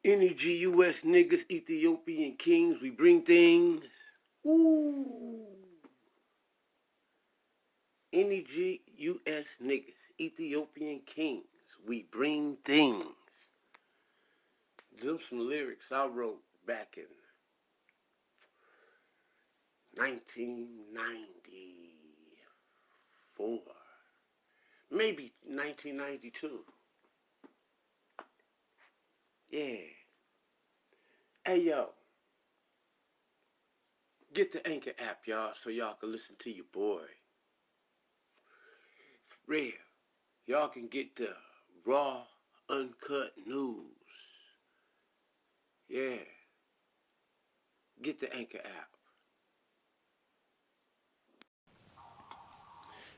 Any GUS niggas, Ethiopian kings, we bring things. Ooh. Any GUS niggas, Ethiopian kings, we bring things. Them some lyrics I wrote back in 1994, maybe 1992. Yeah. Hey, yo. Get the Anchor app, y'all, so y'all can listen to your boy. For real. Y'all can get the raw, uncut news. Yeah. Get the Anchor app.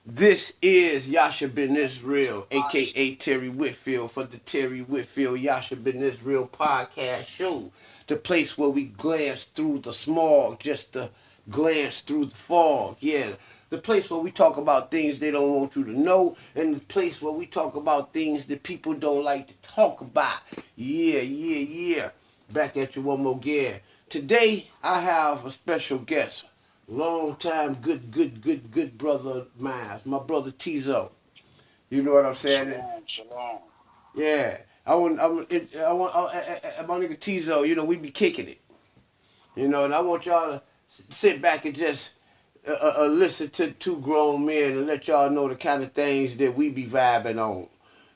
This is Yasha Ben Israel, aka Terry Whitfield, for the Terry Whitfield Yasha Ben Israel podcast show. The place where we glance through the smog just to glance through the fog. Yeah. The place where we talk about things they don't want you to know, and the place where we talk about things that people don't like to talk about. Yeah. Back at you one more again. Today I have a special guest. Long time, good brother of mine. My brother Tizo. You know what I'm saying? Shalom, shalom. Yeah. My nigga Tizo, you know, we be kicking it. You know, and I want y'all to sit back and just listen to two grown men and let y'all know the kind of things that we be vibing on.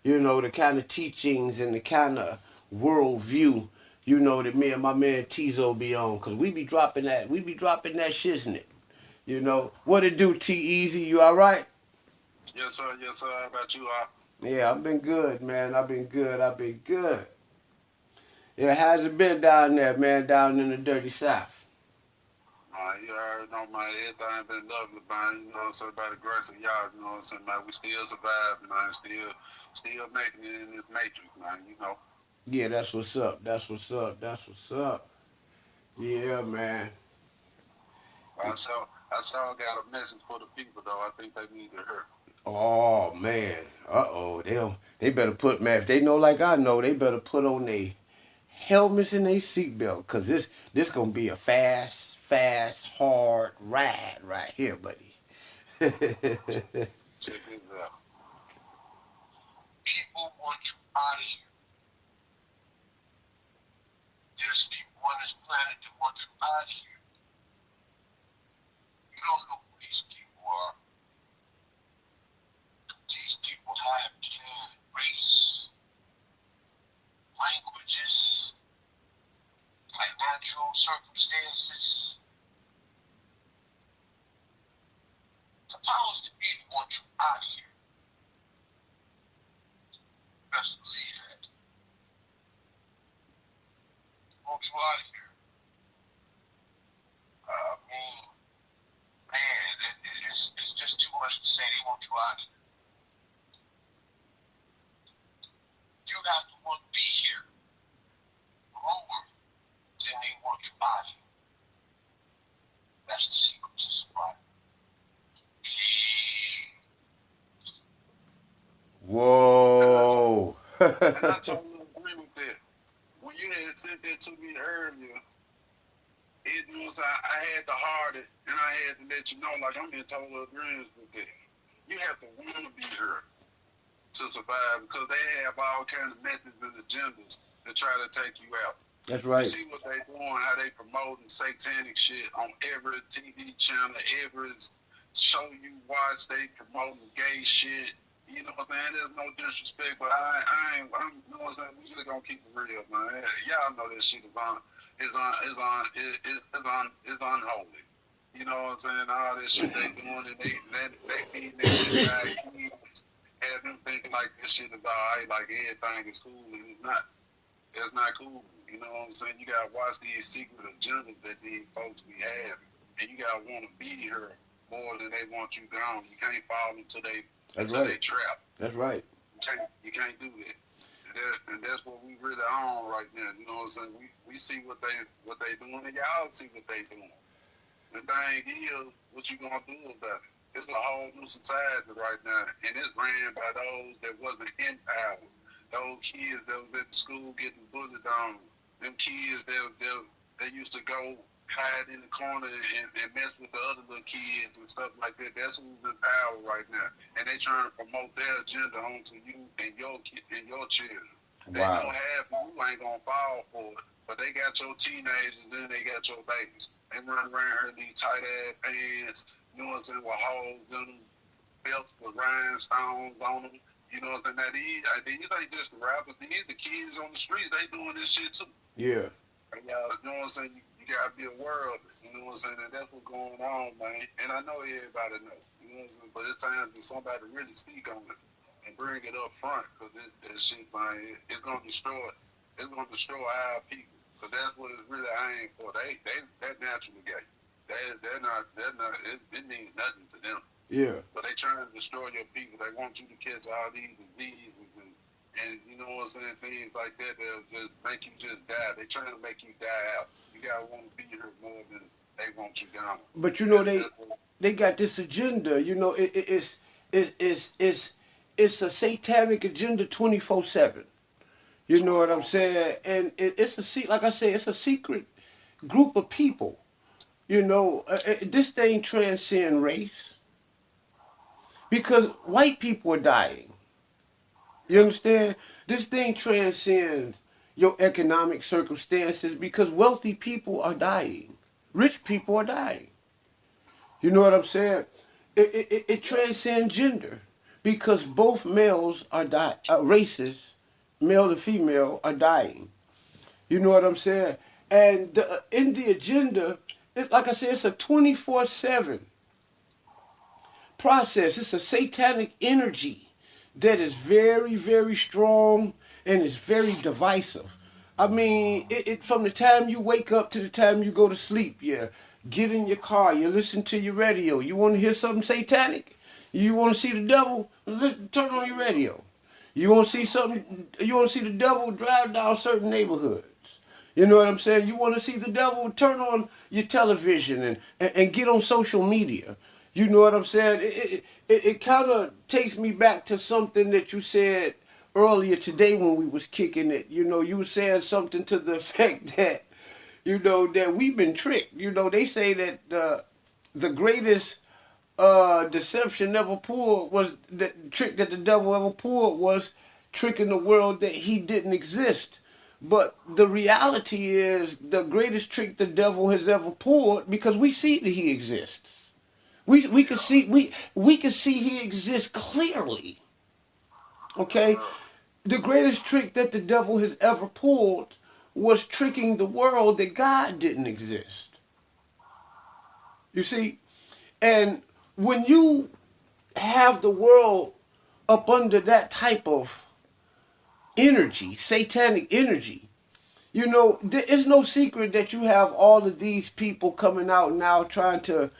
You know, the kind of teachings and the kind of worldview, you know, that me and my man Tizo be on. Because we be dropping that shiznit. You know, what it do, T Easy? You all right? Yes, sir, yes, sir. How about you? Yeah, I've been good, man. I've been good. Yeah, how's it been down there, man? Down in the dirty South? You already know, man, everything been lovely, man. You know what I'm saying? By the grace of y'all, you know what I'm saying, man? We still surviving, man. Still making it in this matrix, man, you know. Yeah, that's what's up. That's what's up. Yeah, man. I saw got a message for the people, though. I think they need to hear. Oh man. Uh-oh. They better put, man, if they know like I know, they better put on their helmets and their seatbelt. Cause this gonna be a fast, hard ride right here, buddy. Check this out. People want you out of here. There's people on this planet that want you out of here. You don't know who these people are. These people have race, languages, financial circumstances. The powers that be want you out of here. Best believe that. They want you out of here. Man, it's just too much to say they want you out of here. You have to want to be here more than they want you out of here. That's the secret to survival. Whoa. And I totally agree with that. When you had said that to me earlier, it was I had to hard it, and I had to let you know, like, I'm in total agreement with that. You have to want to be here to survive because they have all kinds of methods and agendas to try to take you out. That's You right. see what they doing, how they promoting satanic shit on every TV channel, every show you watch, they promoting gay shit. You know what I'm saying? There's no disrespect, but I'm you know what I'm saying? We just gonna keep it real, man. Y'all know that shit is unholy. You know what I'm saying? All this shit they doing, and they feeding this shit to our kids, have them thinking like this shit is alright, like everything is cool, and it's not. It's not cool. You know what I'm saying? You gotta watch these secret agendas that these folks be having, and you gotta want to be here more than they want you gone. You can't fall into That's they right. trap. That's right. You can't do that. And that's what we really on right now. You know what I'm saying? We see what they doing, and y'all see what they doing. The thing is, what you gonna do about it? It's a whole new society right now, and it's ran by those that wasn't in power. Those kids that was at school getting bullied on, them kids, they used to go hide in the corner and mess with the other little kids and stuff like that. That's who's in power right now, and they trying to promote their agenda onto you and your children. They know half of you ain't gonna fall for it, but they got your teenagers, then they got your babies. They run around here in these tight ass pants, you know what I'm saying, with holes in them, belts with rhinestones on them. You know what I'm saying? Now these ain't just the rappers. These the kids on the streets. They doing this shit too. Yeah. And you know what I'm saying? You gotta be aware of it. You know what I'm saying? And that's what's going on, man. And I know everybody knows. You know what I'm saying? But it's time for somebody to really speak on it and bring it up front, because that shit, man, it's gonna destroy. It's gonna destroy our people. So that's what it's really aimed for. They naturally gay. They're not. It means nothing to them. Yeah. But they trying to destroy your people. They want you to catch all these diseases and you know what I'm saying, things like that that'll just make you just die. They trying to make you die out. You gotta want to be here more than they want you gone. But you know they got this agenda. You know it's a satanic agenda 24/7. You know what I'm saying? And it's like I say, it's a secret group of people. You know, this thing transcends race. Because white people are dying. You understand? This thing transcends your economic circumstances because wealthy people are dying. Rich people are dying. You know what I'm saying? It transcends gender because both males are races, male and female, are dying. You know what I'm saying? And in the agenda, like I said, it's a 24/7 process. It's a satanic energy that is very, very strong and is very divisive. I mean, it from the time you wake up to the time you go to sleep, you get in your car, you listen to your radio. You want to hear something satanic? You want to see the devil? Turn on your radio. You want to see something? You want to see the devil? Drive down certain neighborhoods. You know what I'm saying? You want to see the devil? Turn on your television and get on social media. You know what I'm saying? It kind of takes me back to something that you said earlier today when we was kicking it. You know, you were saying something to the effect that, you know, that we've been tricked. You know, they say that the greatest deception ever pulled was the trick that the devil ever pulled was tricking the world that he didn't exist. But the reality is the greatest trick the devil has ever pulled, because we see that he exists. We can see he exists clearly. Okay? The greatest trick that the devil has ever pulled was tricking the world that God didn't exist. You see? And when you have the world up under that type of energy, satanic energy, you know, there is no secret that you have all of these people coming out now trying to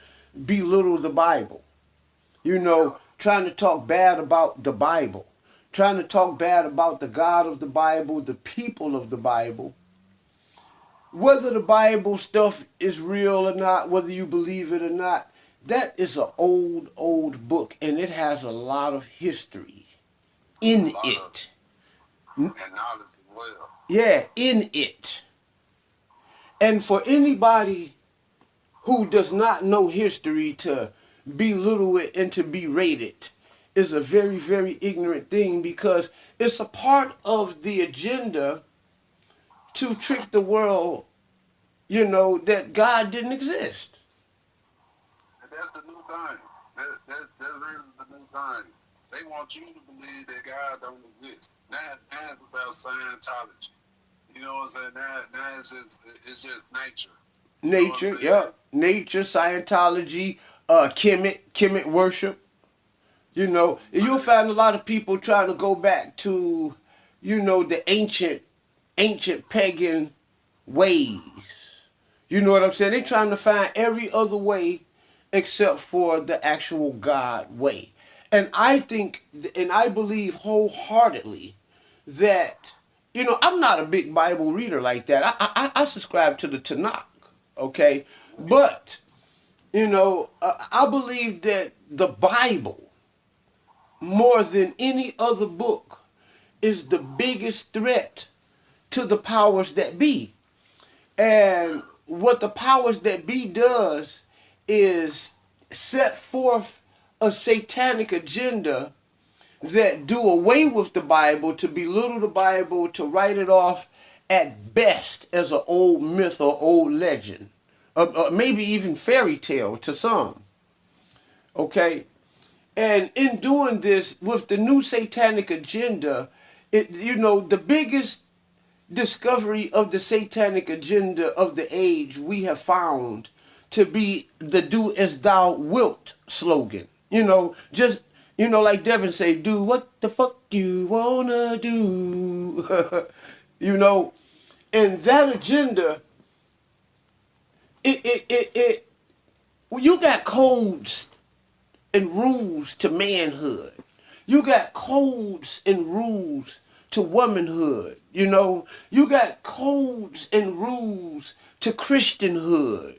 belittle the Bible. You know, trying to talk bad about the Bible. Trying to talk bad about the God of the Bible, the people of the Bible. Whether the Bible stuff is real or not, whether you believe it or not, that is an old book, and it has a lot of history in it. And knowledge as well. Yeah, in it. And for anybody who does not know history to belittle it and to berate it is a very, very ignorant thing, because it's a part of the agenda to trick the world, you know, that God didn't exist. And that's the new thing. That's really the new thing. They want you to believe that God don't exist. Now it's about Scientology. You know what I'm saying? Now it's just nature. Nature, yeah. Nature, Scientology, Kemet worship. You know, you'll find a lot of people trying to go back to, you know, the ancient pagan ways. You know what I'm saying? They're trying to find every other way except for the actual God way. And I think, and I believe wholeheartedly that, you know, I'm not a big Bible reader like that. I subscribe to the Tanakh, okay? But, you know, I believe that the Bible, more than any other book, is the biggest threat to the powers that be. And what the powers that be does is set forth a satanic agenda that do away with the Bible, to belittle the Bible, to write it off at best as an old myth or old legend, or maybe even fairy tale to some. Okay? And in doing this, with the new satanic agenda, the biggest discovery of the satanic agenda of the age we have found to be the do as thou wilt slogan. Just, like Devin say, do what the fuck you wanna do. And that agenda, you got codes and rules to manhood. You got codes and rules to womanhood. You got codes and rules to Christianhood.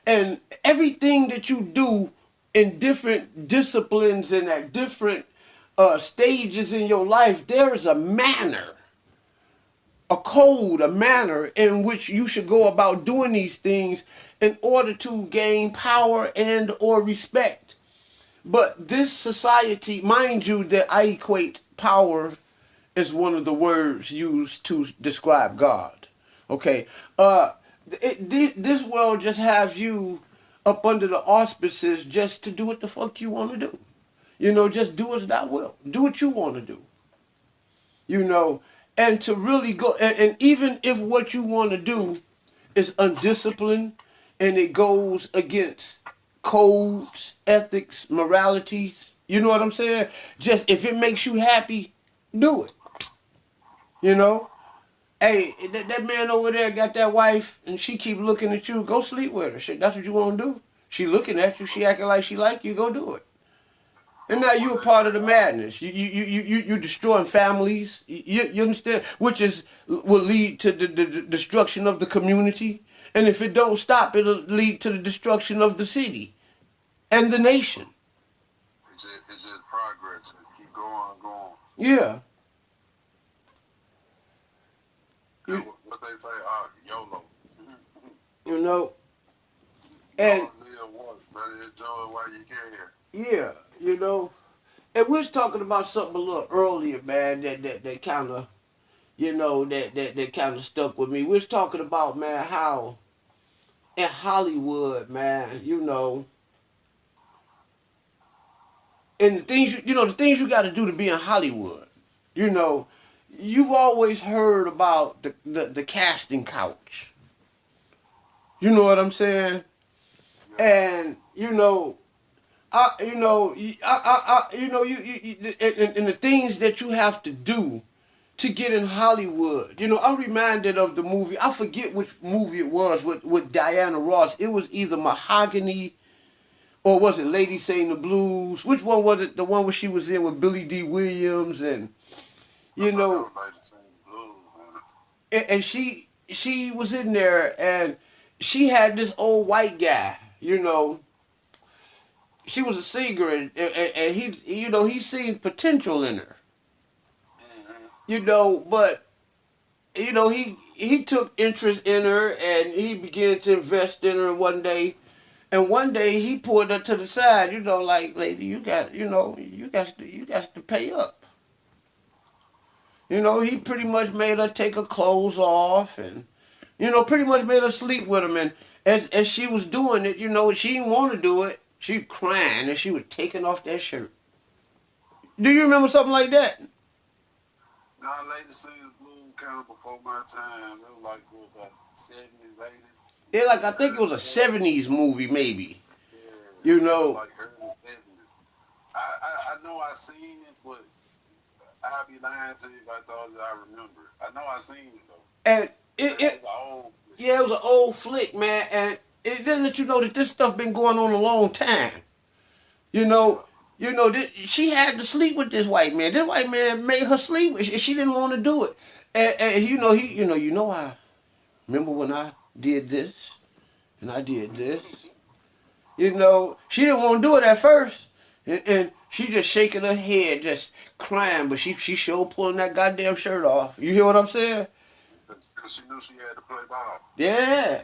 And everything that you do in different disciplines and at different stages in your life, there is a manner, a code, a manner in which you should go about doing these things in order to gain power and or respect. But this society, mind you, that I equate power as one of the words used to describe God. Okay, this world just has you up under the auspices just to do what the fuck you want to do. Just do as thou will. Do what you want to do. And to really go, and even if what you want to do is undisciplined and it goes against codes, ethics, moralities, you know what I'm saying? Just if it makes you happy, do it. Hey, that man over there got that wife and she keep looking at you, go sleep with her. Shit, that's what you want to do. She looking at you, she acting like she like you, go do it. And now you're a part of the madness. You destroying families. You understand? Which will lead to the destruction of the community. And if it don't stop, it'll lead to the destruction of the city and the nation. It's just progress. Keep going. Yeah. What they say, YOLO. And live once, better enjoy it while you can. Yeah, and we was talking about something a little earlier, man, that kind of, that kind of stuck with me. We was talking about, man, how in Hollywood, man, and the things you got to do to be in Hollywood, you've always heard about the casting couch. You know what I'm saying? Yeah. And and the things that you have to do to get in Hollywood. I'm reminded of the movie. I forget which movie it was with Diana Ross. It was either Mahogany or was it Lady Sing the Blues? Which one was it? The one where she was in with Billy D. Williams and and she was in there and she had this old white guy. She was a singer and he seen potential in her. But he took interest in her and he began to invest in her one day. And one day he pulled her to the side, like, lady, you got to pay up. He pretty much made her take her clothes off and, pretty much made her sleep with him. And as she was doing it, she didn't want to do it. She was crying and she was taking off that shirt. Do you remember something like that? No, Lady Sing the Blues kind of before my time. It was like 70s, 80s. Yeah, like I think it was a 70s movie, maybe. Yeah, like early 70s. I know I seen it, but I'd be lying to you if I told you I remember it. I know I seen it though. And it was an old flick, man, and it didn't let you know that this stuff been going on a long time. She had to sleep with this white man. This white man made her sleep, and she didn't want to do it. And I remember when I did this, and I did this. She didn't want to do it at first, and she just shaking her head, just crying, but she sure pulling that goddamn shirt off. You hear what I'm saying? Because she knew she had to play ball. Yeah.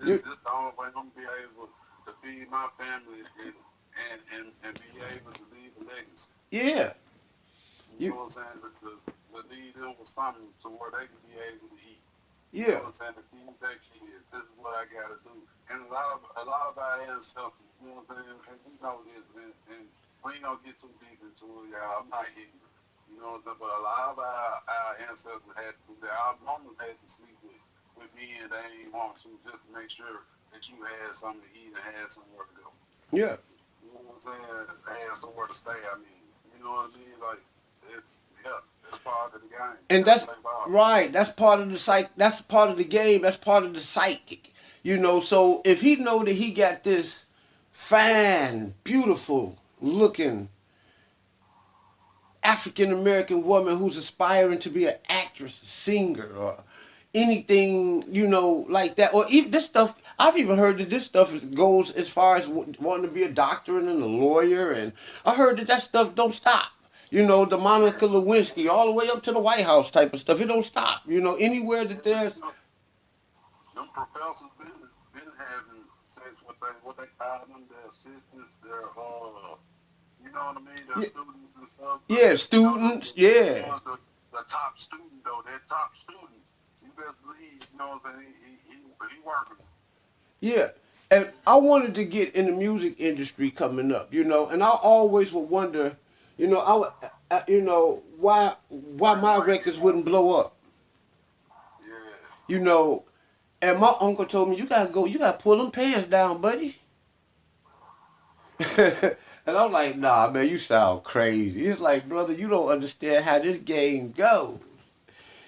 This the only way I'm gonna be able to feed my family and be able to leave a legacy. Yeah. You know what I'm saying? To lead them with something to where they can be able to eat. You Yeah. know what I'm saying? To feed their kids. This is what I gotta do. And a lot of our ancestors, you know what I'm saying? And we know this, and we ain't gonna get too deep into it, y'all. I'm not ignorant. You know what I'm saying? But a lot of our ancestors had to do that. Our mamas had to sleep with men they ain't want to, just to make sure that you had something to eat and had somewhere to go. Yeah. You know what I'm saying? Had somewhere to stay, I mean. You know what I mean? Like, that's part of the game. And that's right. That's part of the psych. That's part of the game. That's part of the psychic. You know. So if he know that he got this fine, beautiful looking African American woman who's aspiring to be an actress, a singer, or anything, you know, like that, or even this stuff. I've even heard that this stuff goes as far as wanting to be a doctor and a lawyer, and I heard that stuff don't stop. You know, the Monica Lewinsky, all the way up to the White House type of stuff. It don't stop. You know, anywhere that there's. Them professors been having sex with what they call them, their assistants, their you know what I mean, their students and stuff. Yeah, students. Yeah. The top student though, that top student, you best believe, you know what I'm saying, he working. Yeah. And I wanted to get in the music industry coming up, you know, and I always would wonder, you know, you know, why my records wouldn't blow up. Yeah. You know, and my uncle told me, you gotta pull them pants down, buddy. And I'm like, nah, man, you sound crazy. He's like, brother, you don't understand how this game goes.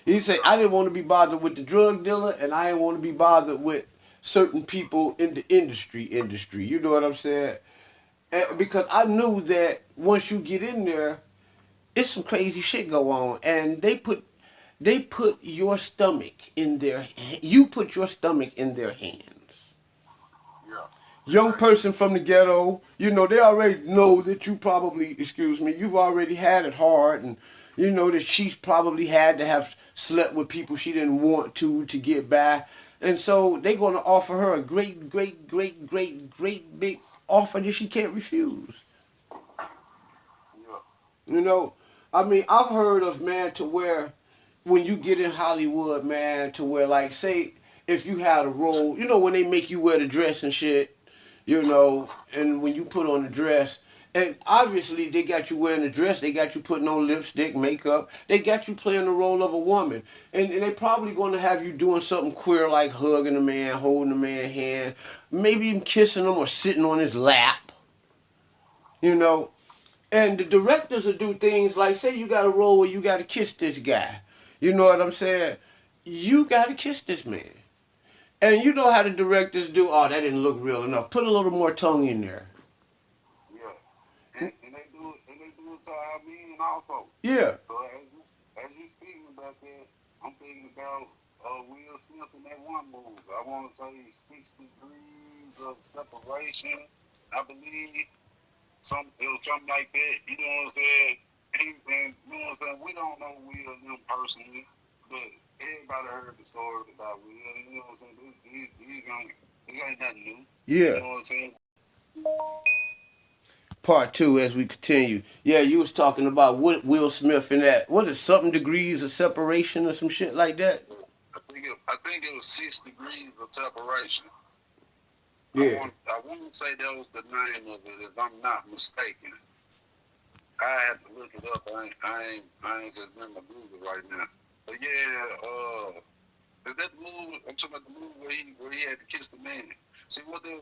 He said, I didn't want to be bothered with the drug dealer, and I didn't want to be bothered with certain people in the industry. You know what I'm saying? And because I knew that once you get in there, it's some crazy shit go on, and they put your stomach in their. You put your stomach in their hands. Yeah. Young person from the ghetto, you know, they already know that you probably, excuse me, you've already had it hard, and you know that she's probably had to have slept with people she didn't want to get by. And so they're going to offer her a great big offer that she can't refuse. Yeah. You know, I mean, I've heard of, man, to where when you get in Hollywood, man, to where, like, say, if you had a role, you know, when they make you wear the dress and shit, you know, and when you put on the dress, and obviously they got you wearing the dress, they got you putting on lipstick, makeup, they got you playing the role of a woman, and they probably going to have you doing something queer like hugging a man, holding a man's hand, maybe even kissing him or sitting on his lap, you know. And the directors will do things like, say you got a role where you got to kiss this guy, you know what I'm saying? You got to kiss this man. And you know how the directors do, oh, that didn't look real enough. Put a little more tongue in there. Yeah. And they do it to our men also. Yeah. So as you speaking about that, I'm thinking about Will Smith in that one movie. I want to say 6 Degrees of Separation. I believe it was something like that. You know what I'm saying? And you know what I'm saying? We don't know Will and them personally, but everybody heard the story about Will. You know what I'm saying? This ain't nothing new. Yeah. You know what I'm saying? Part two as we continue. Yeah, you was talking about Will Smith and that. What is something degrees of separation or some shit like that? I think it was 6 Degrees of Separation. Yeah. I want to say that was the name of it, if I'm not mistaken. I have to look it up. I ain't just remember the movie right now. But yeah, is that the movie? I'm talking about the movie where he had to kiss the man. See what they'll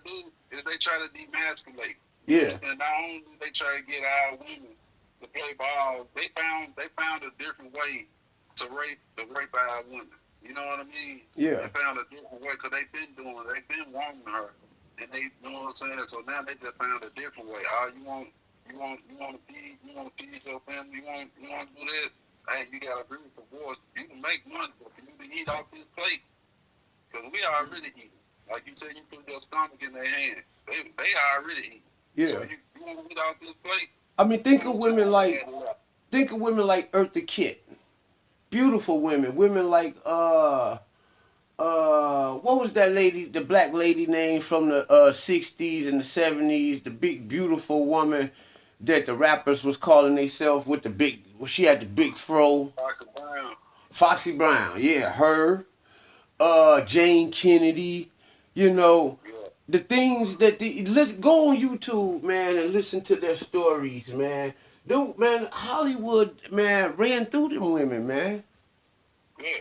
do is they try to demasculate. Yeah. And not only do they try to get our women to play ball, they found a different way to rape our women. You know what I mean? Yeah. They found a different way because they've been wanting her, and they, you know what I'm saying. So now they just found a different way. You want to feed your family. You want to do that. Hey, you got a beautiful voice. You can make money, but for you to eat off this plate, because we already eating. Like you said, you put your stomach in their hand. They already eating. Yeah. So you want to eat off this plate. I mean, think of women like Eartha Kitt. Beautiful women. Women like what was that lady, the black lady name from the 60s and the 70s, the big beautiful woman that the rappers was calling themselves with the big, well, she had the big fro. Dr. Brown. Foxy Brown, yeah, her. Jane Kennedy, you know, Yeah. the things that let's go on YouTube, man, and listen to their stories, man. Dude, man, Hollywood, man, ran through them women, man. Yeah.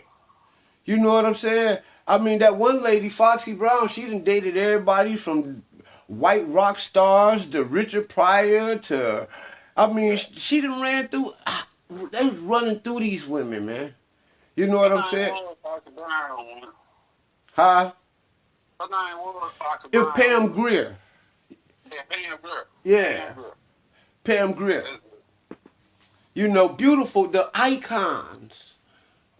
You know what I'm saying? I mean, that one lady, Foxy Brown, she done dated everybody from white rock stars to Richard Pryor to, I mean, Yeah. she done ran through, they was running through these women, man. You know Her what I'm name saying? was Dr. Brown. Huh? Her name was Dr. It Pam Brown. Grier. Yeah, Pam Grier. Yeah, Pam Grier. Pam Grier. That's good. You know, beautiful, the icons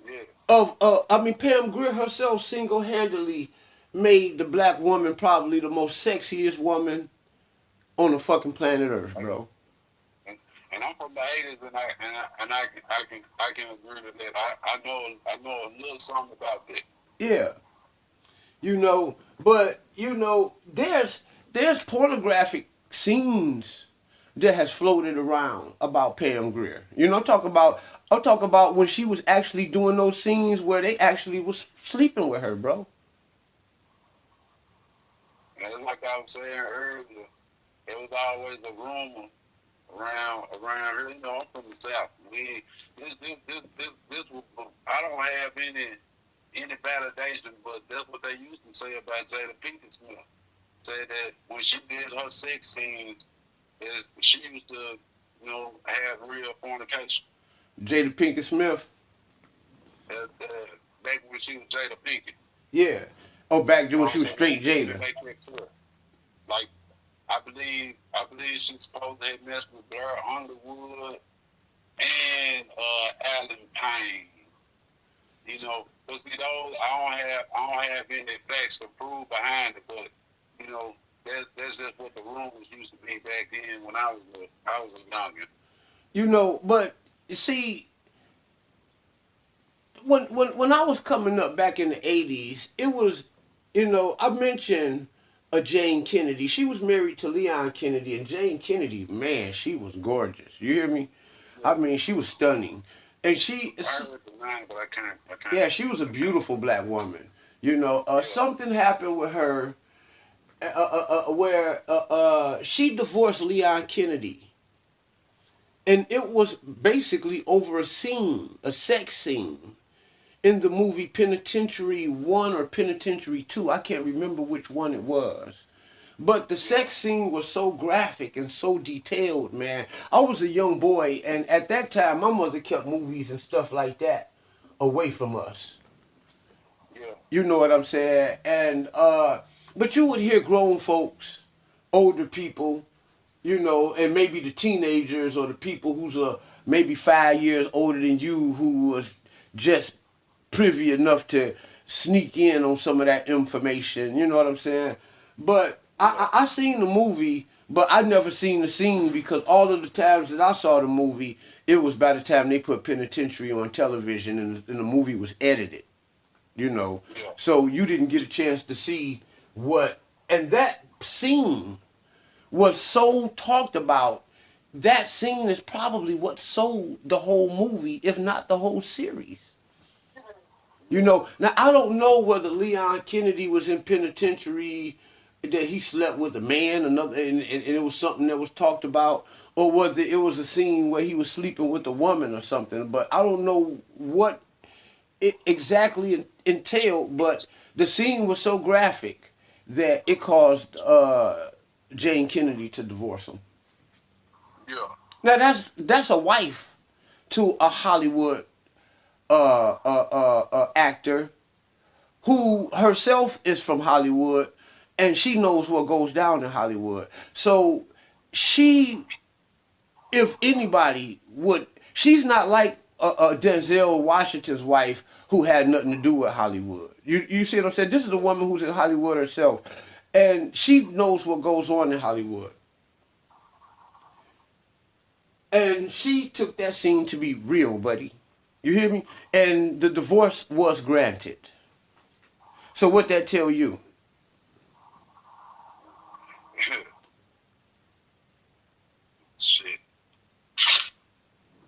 Yeah. of, I mean, Pam Grier herself single-handedly made the black woman probably the most sexiest woman on the fucking planet Earth, bro. And I'm from the '80s, I can agree with that. I know a little something about that. Yeah, you know, but you know, there's pornographic scenes that has floated around about Pam Grier. You know, I'm talking about when she was actually doing those scenes where they actually was sleeping with her, bro. And like I was saying earlier, it was always a rumor around here. You know, I'm from the South. This was, I don't have any validation, but that's what they used to say about Jada Pinkett Smith. Say that when she did her sex scenes, she used to, you know, have real fornication. Jada Pinkett Smith. Back when she was Jada Pinkett. Yeah. Oh, back then You know when what she I'm was saying? straight Let me Jada. make that clear. Like, I believe she's supposed to have messed with Blair Underwood and Alan Payne. You know, because you know, I don't have any facts to prove behind it, but you know, that's just what the rumors used to be back then when I was a youngin. You know, but see, when I was coming up back in the '80s, it was, you know, I mentioned a Jane Kennedy. She was married to Leon Kennedy, and Jane Kennedy, man, she was gorgeous. You hear me? Yeah. I mean, she was stunning, and I heard the name, but yeah, she was a I can't. beautiful black woman. You know, Yeah, something happened with her where she divorced Leon Kennedy, and it was basically over a scene, a sex scene in the movie Penitentiary 1 or Penitentiary 2. I can't remember which one it was. But the yeah, sex scene was so graphic and so detailed, man. I was a young boy, and at that time, my mother kept movies and stuff like that away from us. yeah, You know what I'm saying? And, but you would hear grown folks, older people, you know, and maybe the teenagers or the people who's maybe 5 years older than you who was just privy enough to sneak in on some of that information. You know what I'm saying? But yeah, I seen the movie, but I never seen the scene because all of the times that I saw the movie, it was by the time they put Penitentiary on television and the movie was edited. You know, yeah, so you didn't get a chance to see what. And that scene was so talked about. That scene is probably what sold the whole movie, if not the whole series. You yeah. know, now I don't know whether Leon Kennedy was in penitentiary that he slept with a man, another, and it was something that was talked about, or whether it was a scene where he was sleeping with a woman or something. But I don't know what it exactly entailed. But the scene was so graphic that it caused Jane Kennedy to divorce him. Yeah. Now that's a wife to a Hollywood actor who herself is from Hollywood and she knows what goes down in Hollywood. So she, if anybody would, she's not like Denzel Washington's wife who had nothing to do with Hollywood. You see what I'm saying? This is a woman who's in Hollywood herself, and she knows what goes on in Hollywood. And she took that scene to be real, buddy. You hear me? And the divorce was granted. So what that tell you? Shit.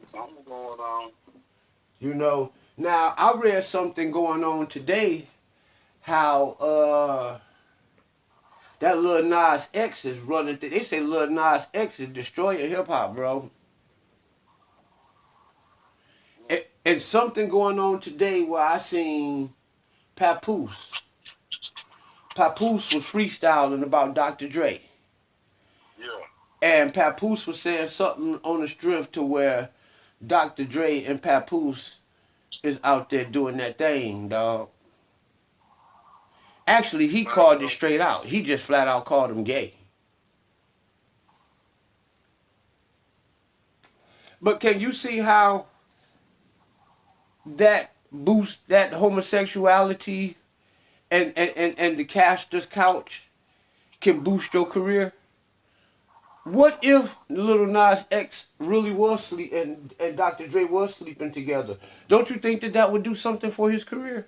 Something going on. You know. Now I read something going on today. How that Lil Nas X is running. They say Lil Nas X is destroying hip hop, bro. And something going on today where I seen Papoose. Papoose was freestyling about Dr. Dre. Yeah. And Papoose was saying something on the strength to where Dr. Dre and Papoose is out there doing that thing, dog. Actually, he called it straight out. He just flat out called him gay. But can you see how that boosts that homosexuality and the caster's couch can boost your career? What if Little Nas X really was sleeping and Dr. Dre was sleeping together? Don't you think that that would do something for his career?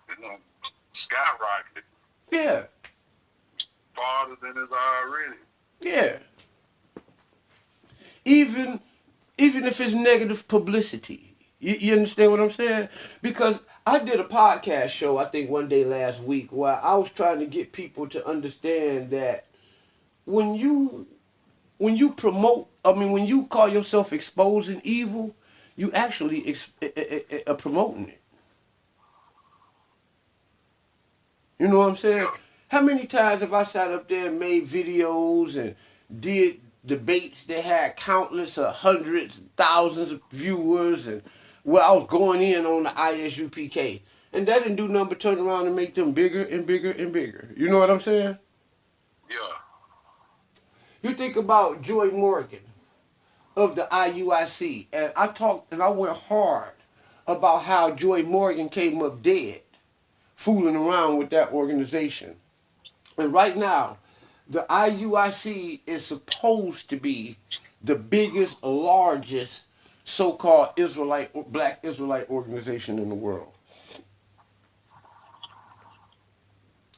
You know, skyrocketed Yeah, farther than it's already. yeah. Even if it's negative publicity. You understand what I'm saying? Because I did a podcast show, I think one day last week, where I was trying to get people to understand that when you promote, I mean, when you call yourself exposing evil, you actually are promoting it. You know what I'm saying? How many times have I sat up there and made videos and did debates that had countless of hundreds, thousands of viewers, and where I was going in on the ISUPK, and that didn't do nothing but turn around and make them bigger and bigger and bigger. You know what I'm saying? Yeah. You think about Joy Morgan of the IUIC, and I talked and I went hard about how Joy Morgan came up dead fooling around with that organization. And right now, the IUIC is supposed to be the biggest, largest so-called black Israelite organization in the world.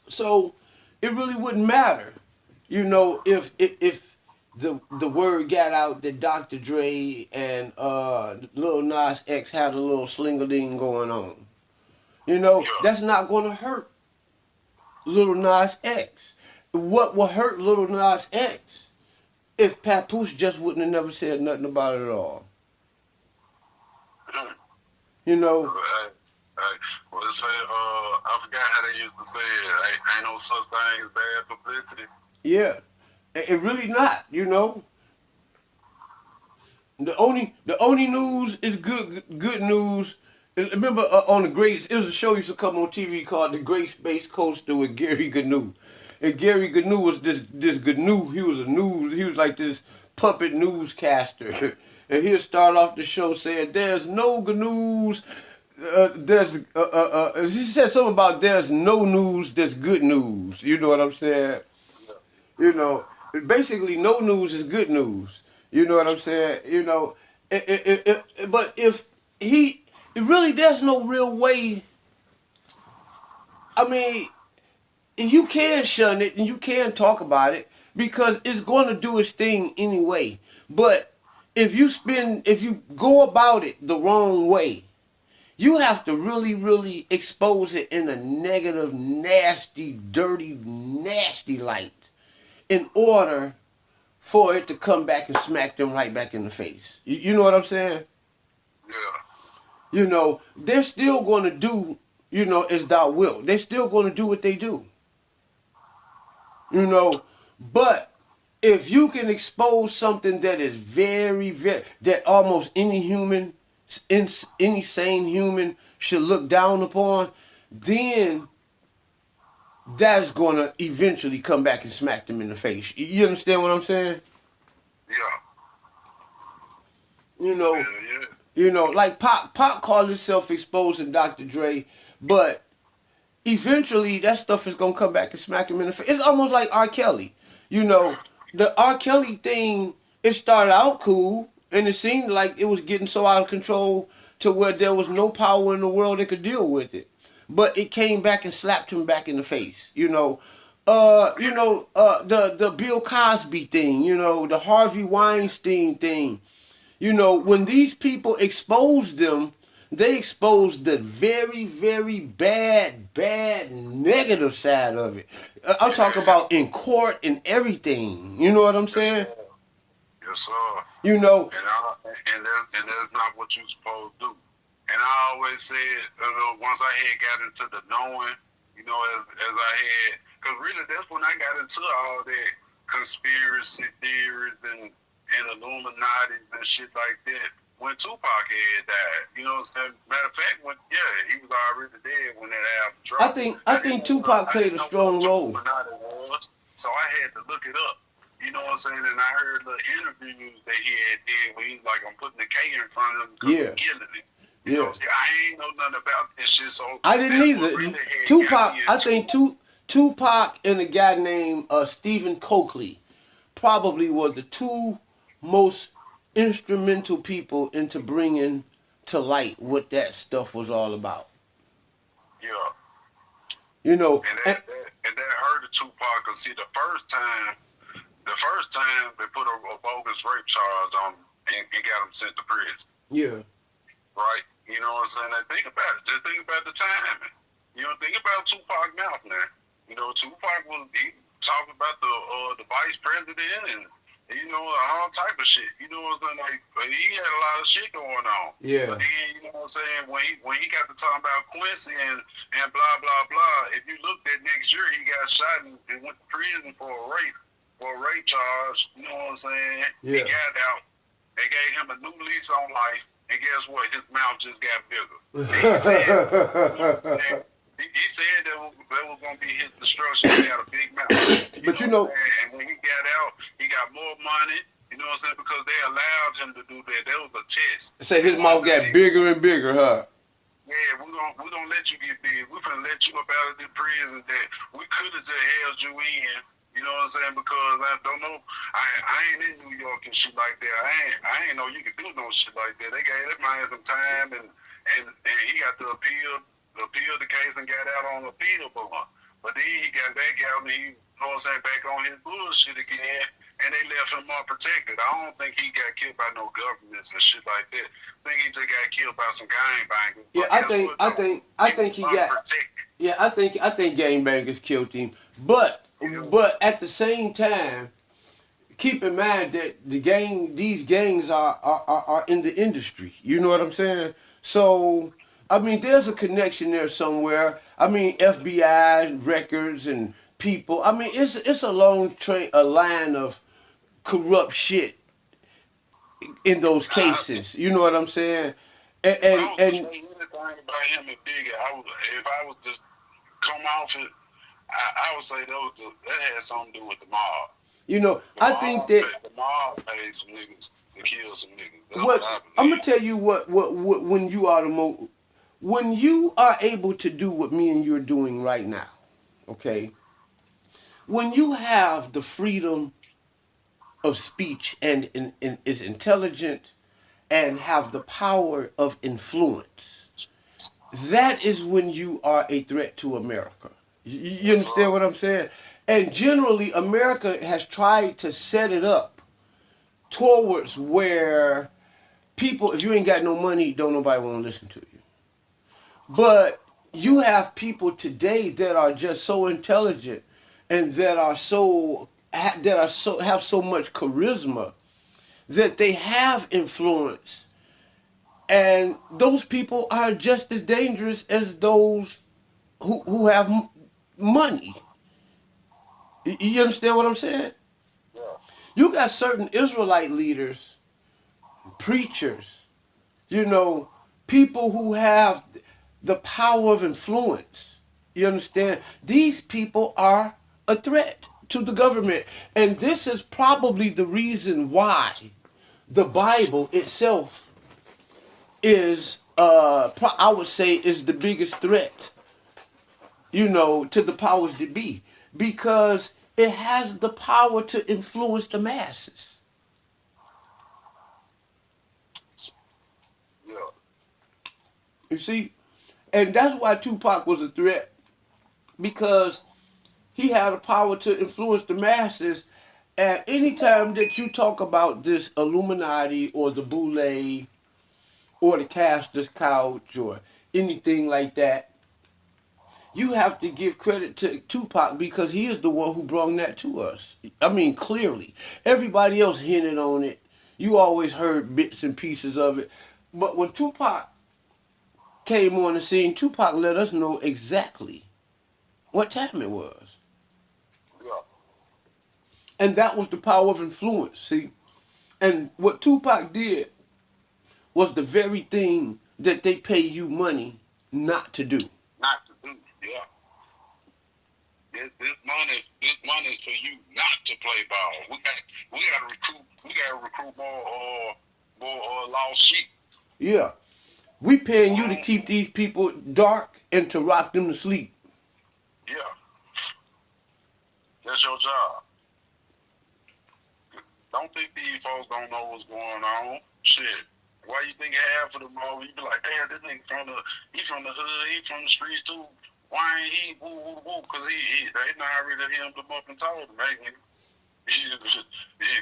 So it really wouldn't matter, if the word got out that Dr. Dre and Lil Nas X had a little sling-a-ding going on. That's not going to hurt Lil Nas X. What will hurt Lil Nas X if Papoose just wouldn't have never said nothing about it at all? You know? Well, they say, I forgot how they used to say it. Ain't no such thing as bad publicity. Yeah. It really not, The only news is good news. Remember on the Great, it was a show used to come on TV called The Great Space Coaster with Gary Gnu. And Gary Gnu was this Gnu, he was like this puppet newscaster. And he'd start off the show saying, there's no news, he said something about there's no news, there's good news. You know what I'm saying? Basically no news is good news. You know what I'm saying? But if there's no real way. I mean, you can shun it and you can talk about it because it's going to do its thing anyway. But if you go about it the wrong way, you have to really, really expose it in a negative, nasty, dirty, nasty light in order for it to come back and smack them right back in the face. You know what I'm saying? Yeah. They're still going to do, as thou wilt. They're still going to do what they do. But if you can expose something that is very, very, that almost any sane human should look down upon, then that's going to eventually come back and smack them in the face. You understand what I'm saying? Yeah. Like Pop called himself exposing Dr. Dre, but eventually that stuff is going to come back and smack him in the face. It's almost like R. Kelly. The R. Kelly thing, it started out cool, And it seemed like it was getting so out of control to where there was no power in the world that could deal with it. But it came back and slapped him back in the face. The Bill Cosby thing, the Harvey Weinstein thing. When these people exposed them, they exposed the very, very bad, negative side of it. I'm talking about in court and everything. You know what I'm saying? Yes, sir. You know, and that's not what you're supposed to do. And I always said, once I had got into the knowing, as I had, because really that's when I got into all that conspiracy theories and Illuminati and shit like that. When Tupac had died, you know what I'm saying? Matter of fact, he was already dead when that album dropped. I think Tupac played a strong role. So I had to look it up. You know what I'm saying? And I heard the interviews that he had did when he's like, I'm putting the K in front of him because I'm killing it. You know what I'm saying? I ain't know nothing about this shit, so I didn't either. Really Tupac, I think Tupac and a guy named Stephen Coakley probably were the two most instrumental people into bringing to light what that stuff was all about. Yeah. And that hurt the Tupac, because see, the first time they put a bogus rape charge on him and got him sent to prison. Yeah. Right? You know what I'm saying? Now think about it. Just think about the timing. Think about Tupac mouth now. Tupac was talking about the vice president and all type of shit. You know what I'm saying? Like, he had a lot of shit going on. Yeah. But then, you know what I'm saying, when he got to talking about Quincy and blah blah blah, if you looked at next year, he got shot and went to prison for a rape charge. You know what I'm saying? Yeah. He got out. They gave him a new lease on life, and guess what? His mouth just got bigger. He said that was going to be his destruction. He had a big mouth. But and when he got out, he got more money. You know what I'm saying? Because they allowed him to do that. That was a test. Say his mouth got bigger and bigger, huh? Yeah, we're gonna let you get big. We're gonna let you up out of the prison that we could have just held you in. You know what I'm saying? Because I don't know, I ain't in New York and shit like that. I ain't know you could do no shit like that. They gave that man some time, and he got to appeal the case and got out on appeal bond. But then he got back out and he, you know what I'm saying, back on his bullshit again, and they left him unprotected. I don't think he got killed by no governments and shit like that. I think he just got killed by some gangbangers. Yeah, I think he got. Yeah, I think gangbangers killed him, but at the same time, keep in mind that these gangs are in the industry. You know what I'm saying? So, I mean, there's a connection there somewhere. I mean, FBI records and people. I mean, it's a long a line of corrupt shit in those cases. You know what I'm saying? And I would say anything about him and Biggie. If I was to come off it, I would say that had something to do with the mob. I think that the mob paid some niggas to kill some niggas. I'm gonna tell you what when you are when you are able to do what me and you're doing right now, okay? When you have the freedom of speech and is intelligent and have the power of influence, that is when you are a threat to America. You understand what I'm saying? And generally, America has tried to set it up towards where people, if you ain't got no money, don't nobody want to listen to you. But you have people today that are just so intelligent and that have so much charisma that they have influence, and those people are just as dangerous as those who have money. You understand what I'm saying? Yeah. You got certain Israelite leaders, preachers, people who have the power of influence. You understand? These people are a threat to the government. And this is probably the reason why the Bible itself is, I would say, is the biggest threat, to the powers that be. Because it has the power to influence the masses. You see? And that's why Tupac was a threat, because he had the power to influence the masses. And anytime that you talk about this Illuminati or the Boule or the Castor's Couch or anything like that, you have to give credit to Tupac because he is the one who brought that to us. I mean, clearly. Everybody else hinted on it. You always heard bits and pieces of it. But when Tupac came on the scene, Tupac let us know exactly what time it was. Yeah. And that was the power of influence, see? And what Tupac did was the very thing that they pay you money not to do. Not to do. Yeah. This money is for you not to play ball. We got to recruit more lost sheep. Yeah. We paying you to keep these people dark and to rock them to sleep. Yeah. That's your job. Don't think these folks don't know what's going on. Shit. Why you think half of them all, you be like, damn, this nigga he from the hood, he from the streets too. Why ain't he woo woo woo? Cause they not already hemmed him up and told him, hey nigga, you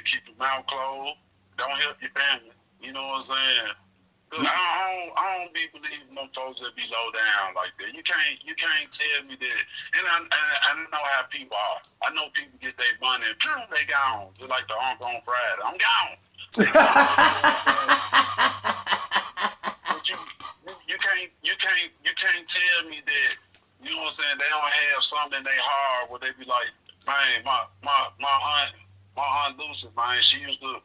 keep your mouth closed, don't help your family. You know what I'm saying? Cause I don't be believing them folks that be low down like that. You can't tell me that. And I know how people are. I know people get their money and boom, they gone. Just like the uncle on Friday. I'm gone. But you can't tell me that, you know what I'm saying, they don't have something in their heart where they be like, man, my aunt Lucy, man, she used to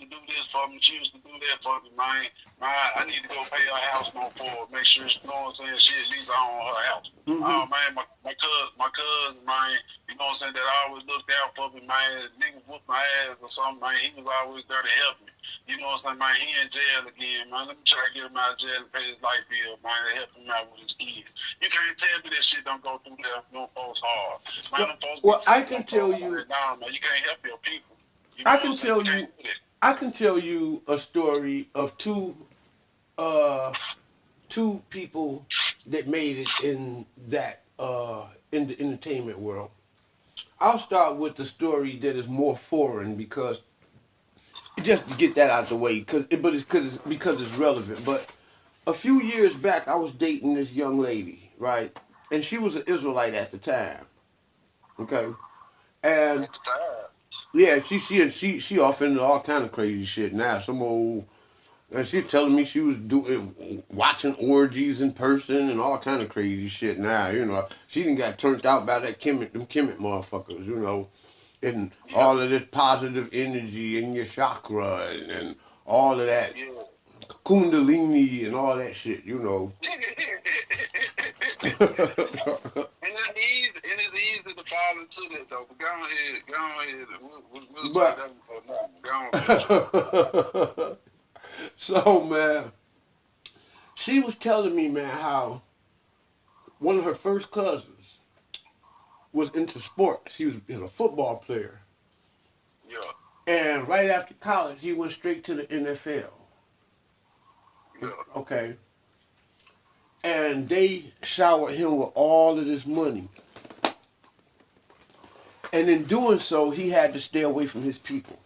do this for me, she used to do that for me, man. I need to go pay her house note for her, make sure, you know what I'm saying, she at least own her house. Mm-hmm. Oh man, my cousin, man, you know what I'm saying, that I always looked out for me, man. Nigga whooped my ass or something, man. He was always there to help me. You know what I'm saying, man, he in jail again, man. Let me try to get him out of jail and pay his light bill, man, to help him out with his kids. You can't tell me that shit don't go through there, no folks hard. Man, well, I can tell you. Nah, man, you can't help your people. You I know can tell you. I can tell you a story of two people that made it in that in the entertainment world. I'll start with the story that is more foreign because just to get that out of the way, because it's relevant. But a few years back, I was dating this young lady, right, and she was an Israelite at the time. Okay, and yeah, she off into all kind of crazy shit now. Some old. And she telling me she was watching orgies in person and all kind of crazy shit. Now, you know, she done got turned out by them Kemet motherfuckers, you know, and all of this positive energy in your chakra and all of that kundalini and all that shit, you know. And it's easy to fall into that though. But go ahead. We'll say that for a moment. Go on. So man, she was telling me, man, how one of her first cousins was into sports. He was a football player. Yeah. And right after college, he went straight to the NFL. Yeah. Okay. And they showered him with all of this money. And in doing so, he had to stay away from his people,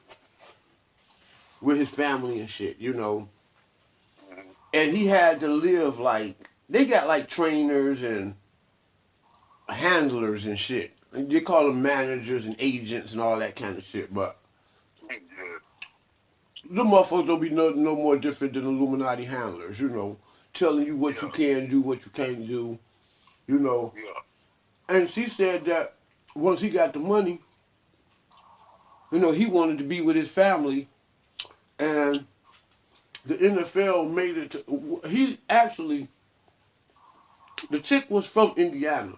with his family and shit, you know. And he had to live like, they got like trainers and handlers and shit. They call them managers and agents and all that kind of shit, but the motherfuckers don't be no more different than Illuminati handlers, you know, telling you what you can do, what you can't do, you know. And she said that once he got the money, you know, he wanted to be with his family, and the NFL made it to, he actually, the chick was from Indiana.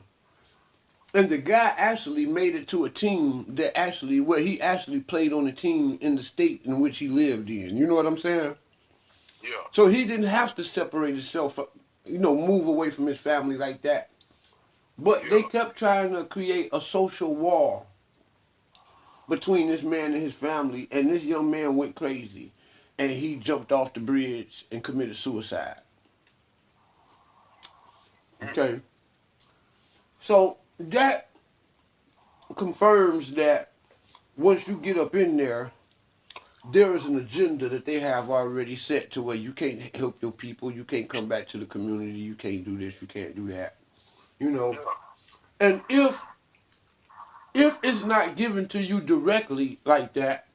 And the guy actually made it to a team that actually, where he actually played on a team in the state in which he lived in. You know what I'm saying? Yeah. So he didn't have to separate himself, you know, move away from his family like that. But they kept trying to create a social wall between this man and his family, and this young man went crazy, and he jumped off the bridge and committed suicide. Okay. So that confirms that once you get up in there, there is an agenda that they have already set to where you can't help your people, you can't come back to the community, you can't do this, you can't do that. You know. And if it's not given to you directly like that,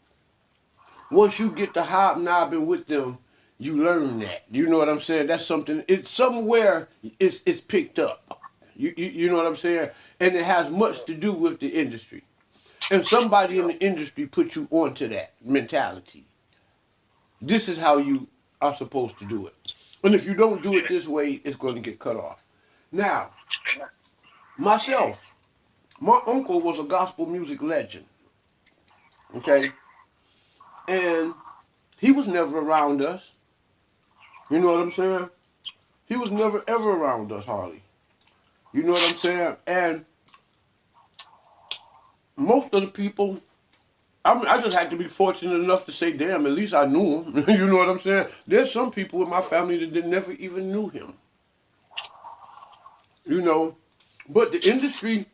once you get to hobnobbing with them, you learn that. You know what I'm saying? That's something. It's somewhere. It's picked up. You know what I'm saying? And it has much to do with the industry. And somebody in the industry put you onto that mentality. This is how you are supposed to do it. And if you don't do it this way, it's going to get cut off. Now, myself, my uncle was a gospel music legend. Okay, and he was never around us. You know what I'm saying? He was never ever around us, hardly. You know what I'm saying? And most of the people, I just had to be fortunate enough to say, damn, at least I knew him. You know what I'm saying? There's some people in my family that never even knew him. You know, but the industry,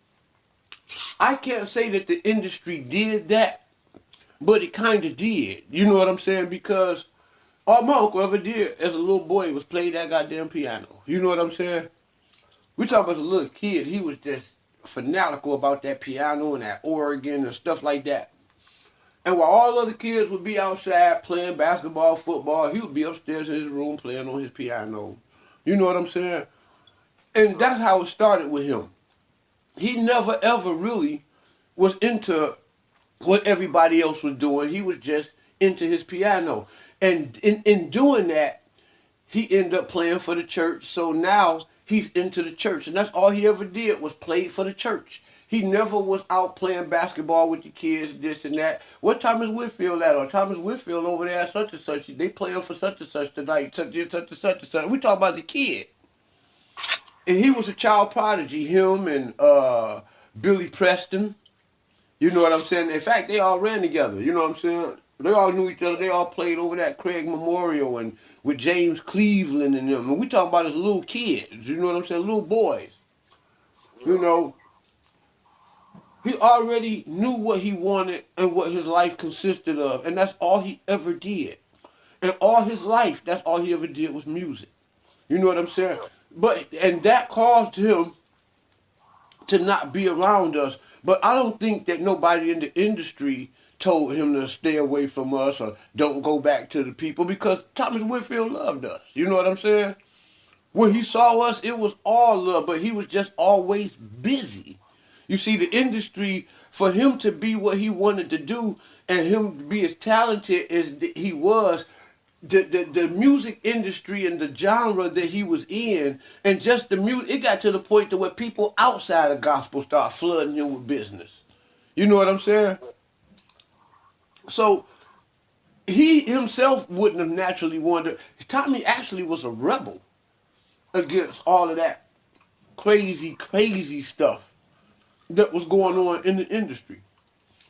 I can't say that the industry did that, but it kind of did. You know what I'm saying? Because all my uncle ever did as a little boy was play that goddamn piano. You know what I'm saying? We talk about a little kid. He was just fanatical about that piano and that organ and stuff like that. And while all other kids would be outside playing basketball, football, he would be upstairs in his room playing on his piano. You know what I'm saying? And that's how it started with him. He never ever really was into what everybody else was doing. He was just into his piano. And in doing that, he ended up playing for the church. So now he's into the church. And that's all he ever did was play for the church. He never was out playing basketball with the kids, this and that. What time is Whitfield at? Or Thomas Whitfield over there at such and such. They playing for such and such tonight, such and such and such and such. We talk about the kid. And he was a child prodigy. Him and Billy Preston. You know what I'm saying? In fact, they all ran together. You know what I'm saying? They all knew each other. They all played over that Craig Memorial and with James Cleveland and them. And we talking about as little kids. You know what I'm saying? Little boys. You know, he already knew what he wanted and what his life consisted of. And that's all he ever did. And all his life, that's all he ever did was music. You know what I'm saying? And that caused him to not be around us. But I don't think that nobody in the industry told him to stay away from us or don't go back to the people because Thomas Whitfield loved us. You know what I'm saying? When he saw us, it was all love, but he was just always busy. You see, the industry, for him to be what he wanted to do and him to be as talented as he was, the music industry and the genre that he was in and just the music, it got to the point to where people outside of gospel start flooding him with business. You know what I'm saying? So he himself wouldn't have naturally wanted to. Tommy actually was a rebel against all of that crazy stuff that was going on in the industry.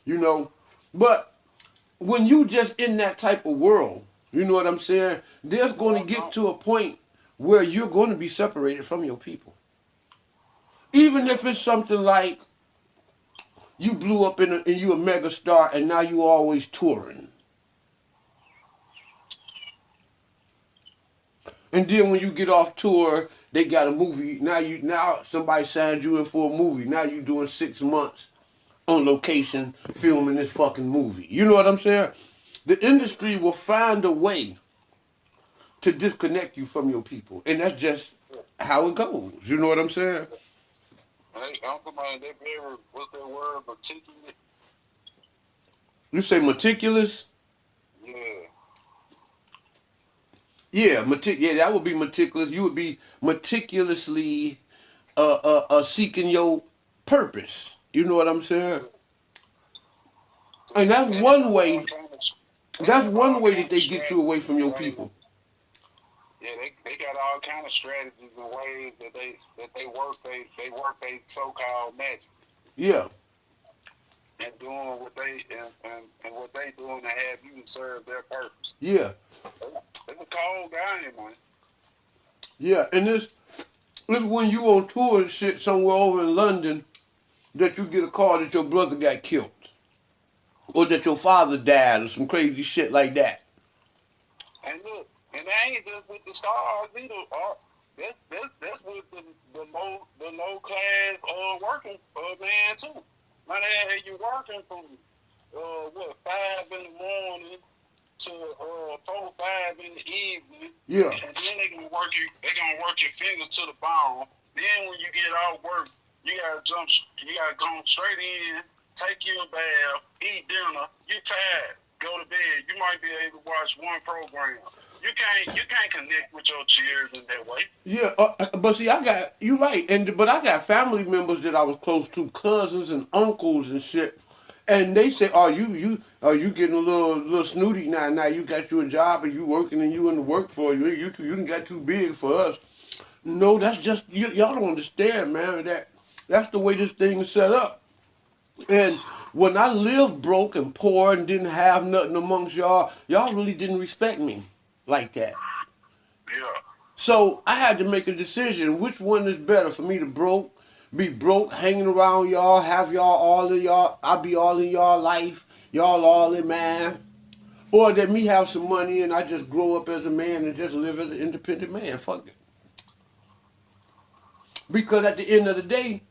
You know? But when you just in that type of world, you know what I'm saying? There's going to get to a point where you're going to be separated from your people. Even if it's something like you blew up and you a mega star and now you always touring. And then when you get off tour, they got a movie. Now somebody signed you in for a movie. Now you doing 6 months on location filming this fucking movie. You know what I'm saying? The industry will find a way to disconnect you from your people. And that's just how it goes. You know what I'm saying? Hey, Uncle Man, they very, what's that word, meticulous? You say meticulous? Yeah. Yeah, that would be meticulous. You would be meticulously seeking your purpose. You know what I'm saying? And that's one way. That's one way that they get you away from your people. Yeah, they got all kind of strategies and ways that they work they so-called magic. Yeah. And doing what they and what they doing to have you serve their purpose. Yeah. It's a cold guy, man. Yeah, and It's when you on tour and shit somewhere over in London that you get a call that your brother got killed. Or that your father died or some crazy shit like that. And look, and that ain't just with the stars either. That's with the low class working man too. Man, they had you working from 5 in the morning to 4, 5 in the evening. Yeah. And then they gonna work your fingers to the bone. Then when you get off work, you gotta go straight in, take you a bath, eat dinner, you tired, go to bed. You might be able to watch one program. You can't connect with your children that way. Yeah, but see, you right, but I got family members that I was close to, cousins and uncles and shit, and they say, "Oh, you getting a little snooty now? Now you got you a job and you working and you in the workforce. You done got too big for us." No, that's just y'all don't understand, man. That's the way this thing is set up. And when I lived broke and poor and didn't have nothing amongst y'all really didn't respect me like that. Yeah. So I had to make a decision. Which one is better for me to be broke, hanging around y'all, have y'all all in y'all, I be all in y'all life, y'all all in mine, or that me have some money and I just grow up as a man and just live as an independent man. Fuck it. Because at the end of the day,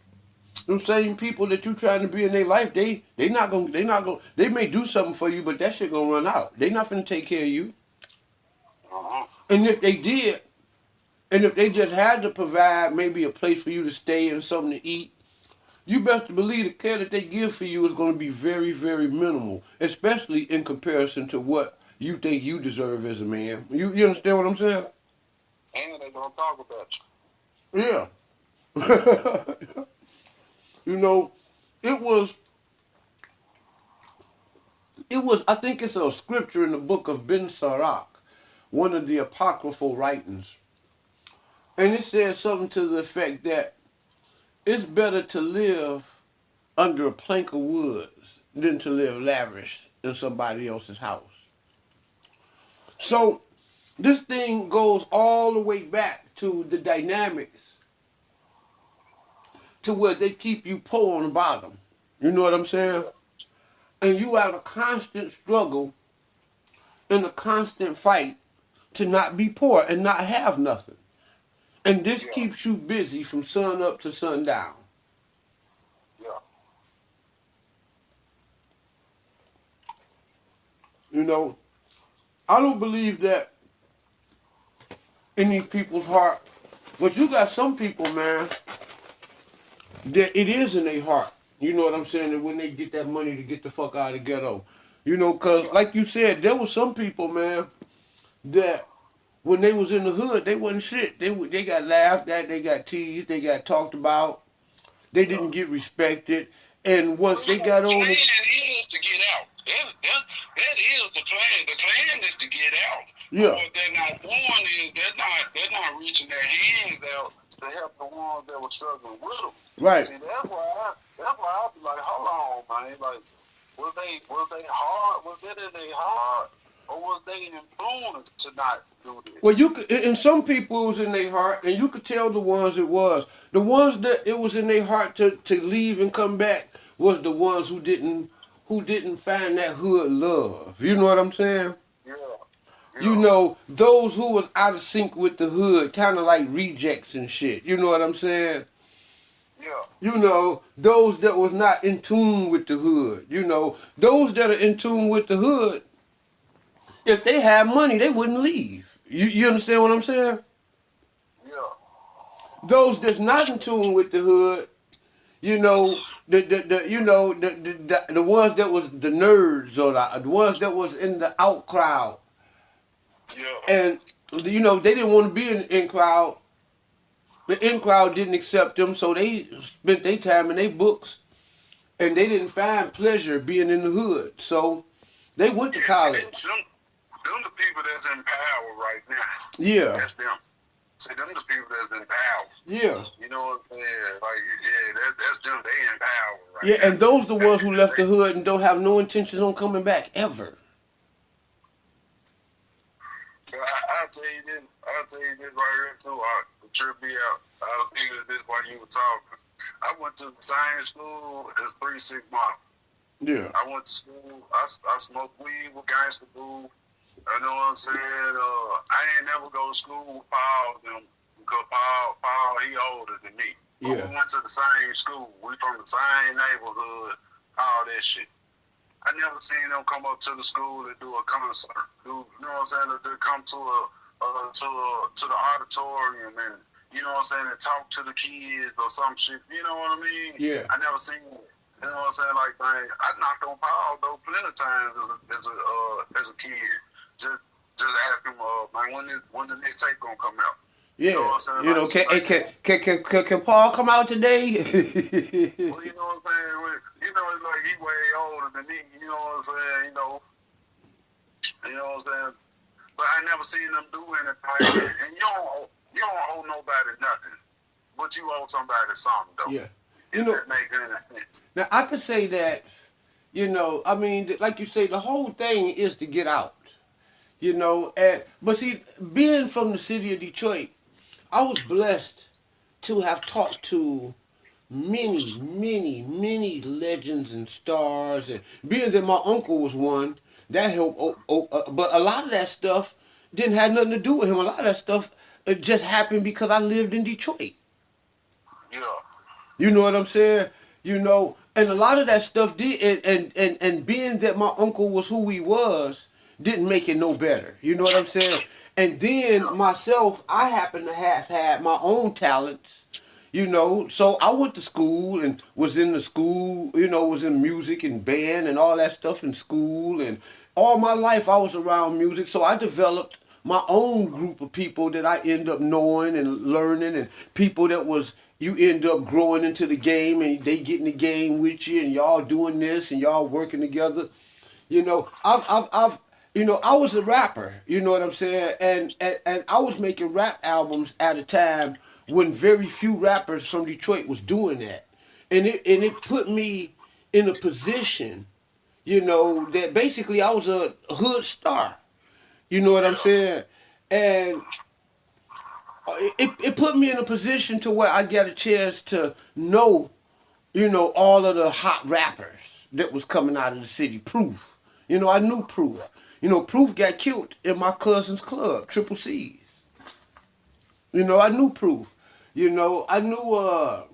them same people that you trying to be in their life, they may do something for you, but that shit gonna run out. They not gonna take care of you. And if they did, and if they just had to provide maybe a place for you to stay and something to eat, you best believe the care that they give for you is going to be very, very minimal, especially in comparison to what you think you deserve as a man. You understand what I'm saying? And they gonna talk about you. Yeah. You know, it was, I think it's a scripture in the book of Ben Sirach, one of the apocryphal writings. And it says something to the effect that it's better to live under a plank of woods than to live lavish in somebody else's house. So this thing goes all the way back to the dynamics to where they keep you poor on the bottom. You know what I'm saying? And you have a constant struggle and a constant fight to not be poor and not have nothing. And this keeps you busy from sun up to sundown. Yeah. You know, I don't believe that in these people's heart. But you got some people, man, that it is in their heart. You know what I'm saying? That when they get that money to get the fuck out of the ghetto. You know, because like you said, there were some people, man, that when they was in the hood, they wasn't shit. They got laughed at, they got teased, they got talked about. They didn't get respected. And once they got on... The plan is to get out. That is the plan. The plan is to get out. Yeah. What they're not doing is they're not reaching their hands out to help the ones that were struggling with them. Right. See, that's why I be like, hold on, man. Like, was they hard? Was it in their heart? Or was they influenced to not do this? Well, in some people it was in their heart, and you could tell the ones it was. The ones that it was in their heart to leave and come back was the ones who didn't find that hood love. You know what I'm saying? Yeah. You know, those who was out of sync with the hood, kind of like rejects and shit. You know what I'm saying? Yeah. You know, those that was not in tune with the hood. You know, those that are in tune with the hood, if they had money, they wouldn't leave. You understand what I'm saying? Yeah. Those that's not in tune with the hood, you know, the ones that was the nerds or the ones that was in the out crowd. Yeah. And you know, they didn't want to be in the in crowd. The in crowd didn't accept them, so they spent their time in their books, and they didn't find pleasure being in the hood. So they went to college. Them the people that's in power right now. Yeah. That's them. See, them the people that's in power. Yeah. You know what I'm saying? Like, yeah, that's them. They in power right Yeah, now. and those the ones who left the hood and don't have no intention on coming back ever. But I'll tell you this right here too. trip me out. I was thinking of this while you were talking. I went to the same school as 3 6 Mafia. Yeah. I went to school. I smoked weed with Gangsta Boo. You know what I'm saying? I ain't never go to school with Paul them because Paul he older than me. But Yeah. we went to the same school. We from the same neighborhood. All that shit. I never seen them come up to the school and do a concert. You know what I'm saying? To come to the auditorium and you know what I'm saying, and talk to the kids or some shit. You know what I mean? Yeah. I never seen it. You know what I'm saying? Like, man, I knocked on Paul though plenty of times as a kid. Just ask him, man, when the next tape gonna come out? Yeah. You know what I'm saying? You know, can Paul come out today? Well, you know what I'm saying? You know, it's like he way older than me. You know what I'm saying? You know what I'm saying? But I never seen them do anything. And you don't owe nobody nothing, but you owe somebody something though. Yeah. If You know, that makes any sense. now I could say that, you know, I mean, like you say, the whole thing is to get out. You know, but see, being from the city of Detroit, I was blessed to have talked to many legends and stars, and being that my uncle was one, that helped. But a lot of that stuff didn't have nothing to do with him. A lot of that stuff just happened because I lived in Detroit. Yeah. You know what I'm saying? You know, and a lot of that stuff did, and being that my uncle was who he was, didn't make it no better. You know what I'm saying? And then myself, I happen to have had my own talents. You know, so I went to school and was in the school, you know, was in music and band and all that stuff in school. And all my life I was around music. So I developed my own group of people that I end up knowing and learning, and people that was, you end up growing into the game and they get in the game with you and y'all doing this and y'all working together. You know, you know, I was a rapper. You know what I'm saying? And I was making rap albums at a time when very few rappers from Detroit was doing that, and it put me in a position, you know, that basically I was a hood star. You know what I'm saying? And it put me in a position to where I got a chance to know, you know, all of the hot rappers that was coming out of the city. Proof. You know, I knew Proof. You know, Proof got killed in my cousin's club, Triple C's. You know, I knew Proof. You know, I knew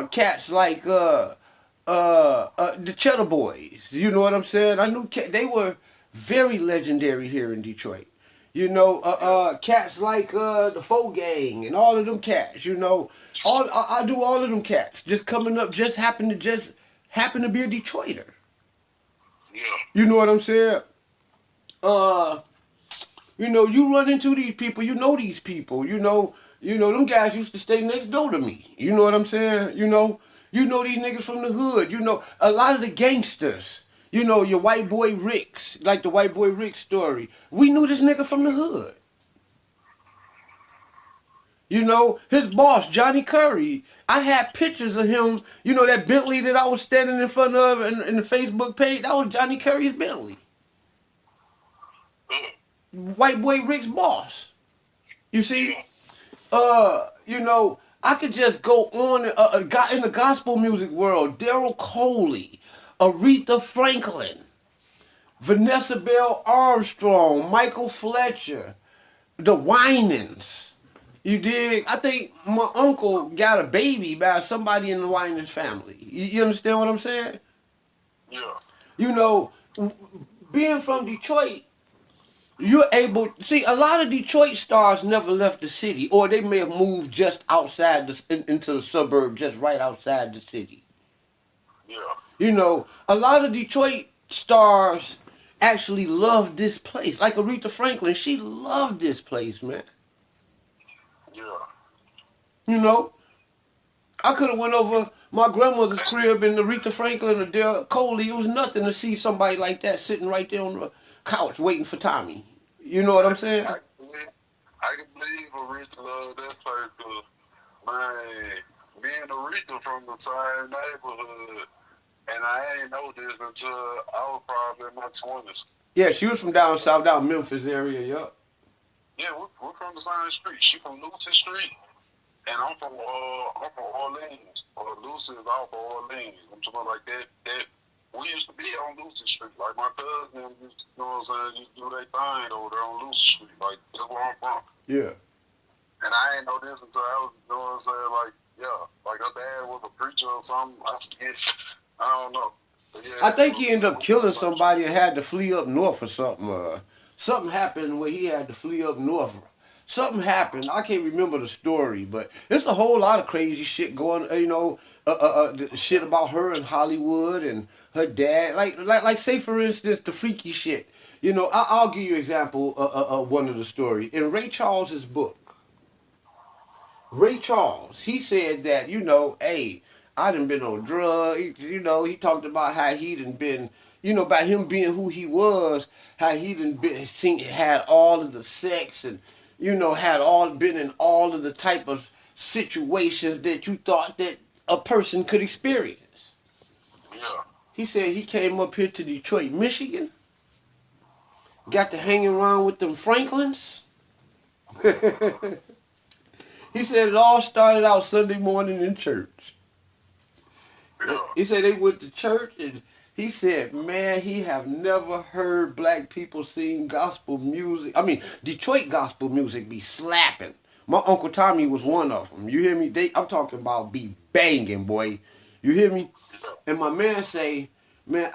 cats like the Cheddar Boys. You know what I'm saying? I knew they were very legendary here in Detroit. You know, cats like the Faux Gang and all of them cats. You know, I do all of them cats. Just coming up, just happen to be a Detroiter. Yeah. You know what I'm saying? You know, you run into these people, you know these people, them guys used to stay next door to me. You know what I'm saying? You know these niggas from the hood. You know, a lot of the gangsters. You know, your white boy Ricks, like the white boy Rick story. We knew this nigga from the hood. You know, his boss, Johnny Curry. I had pictures of him, you know, that Bentley that I was standing in front of in the Facebook page, that was Johnny Curry's Bentley. White boy Rick's boss. You see? You know, I could just go on in the gospel music world. Daryl Coley, Aretha Franklin, Vanessa Bell Armstrong, Michael Fletcher, the Winans. You dig? I think my uncle got a baby by somebody in the Winans family. You understand what I'm saying? Yeah. You know, being from Detroit, you're able see a lot of Detroit stars never left the city, or they may have moved just outside into the suburb, just right outside the city. Yeah. You know, a lot of Detroit stars actually love this place. Like Aretha Franklin, she loved this place, man. Yeah. You know, I could have went over my grandmother's crib in Aretha Franklin or Dale Coley. It was nothing to see somebody like that sitting right there on the couch waiting for Tommy. You know what I'm saying? I can believe Aretha loved that place because, man, being Aretha from the same neighborhood, and I ain't know this until I was probably in my 20s. Yeah, she was from down south, down Memphis area, yup. Yeah, we're from the same street. She from Lucy Street, and I'm from Orleans. Lucy is off of Orleans. I'm talking about like that. We used to be on Lucy Street. Like my cousin used to, you know what I'm saying, used to do their thing over there on Lucy Street. Like that's where I'm from. Yeah. And I ain't know this until I was, you know what I'm saying, like, yeah, like her dad was a preacher or something. I forget. I don't know. But yeah, I think he ended up killing some somebody and had to flee up north or something. Something happened where he had to flee up north. Something happened. I can't remember the story, but it's a whole lot of crazy shit going. Shit about her in Hollywood and her dad. Like, say for instance, the freaky shit. I'll give you an example of one of the stories in Ray Charles's book. Ray Charles, he said that, hey, I done been on drugs. He talked about how he done been, about him being who he was, how he done had all of the sex and, been in all of the type of situations that you thought that a person could experience. Yeah. He said he came up here to Detroit, Michigan, got to hang around with them Franklins. He said it all started out Sunday morning in church. Yeah. He said they went to church and he said, man, he have never heard black people sing gospel music. I mean, Detroit gospel music be slapping. My Uncle Tommy was one of them. You hear me? I'm talking about be banging, boy. You hear me? And my man say, man,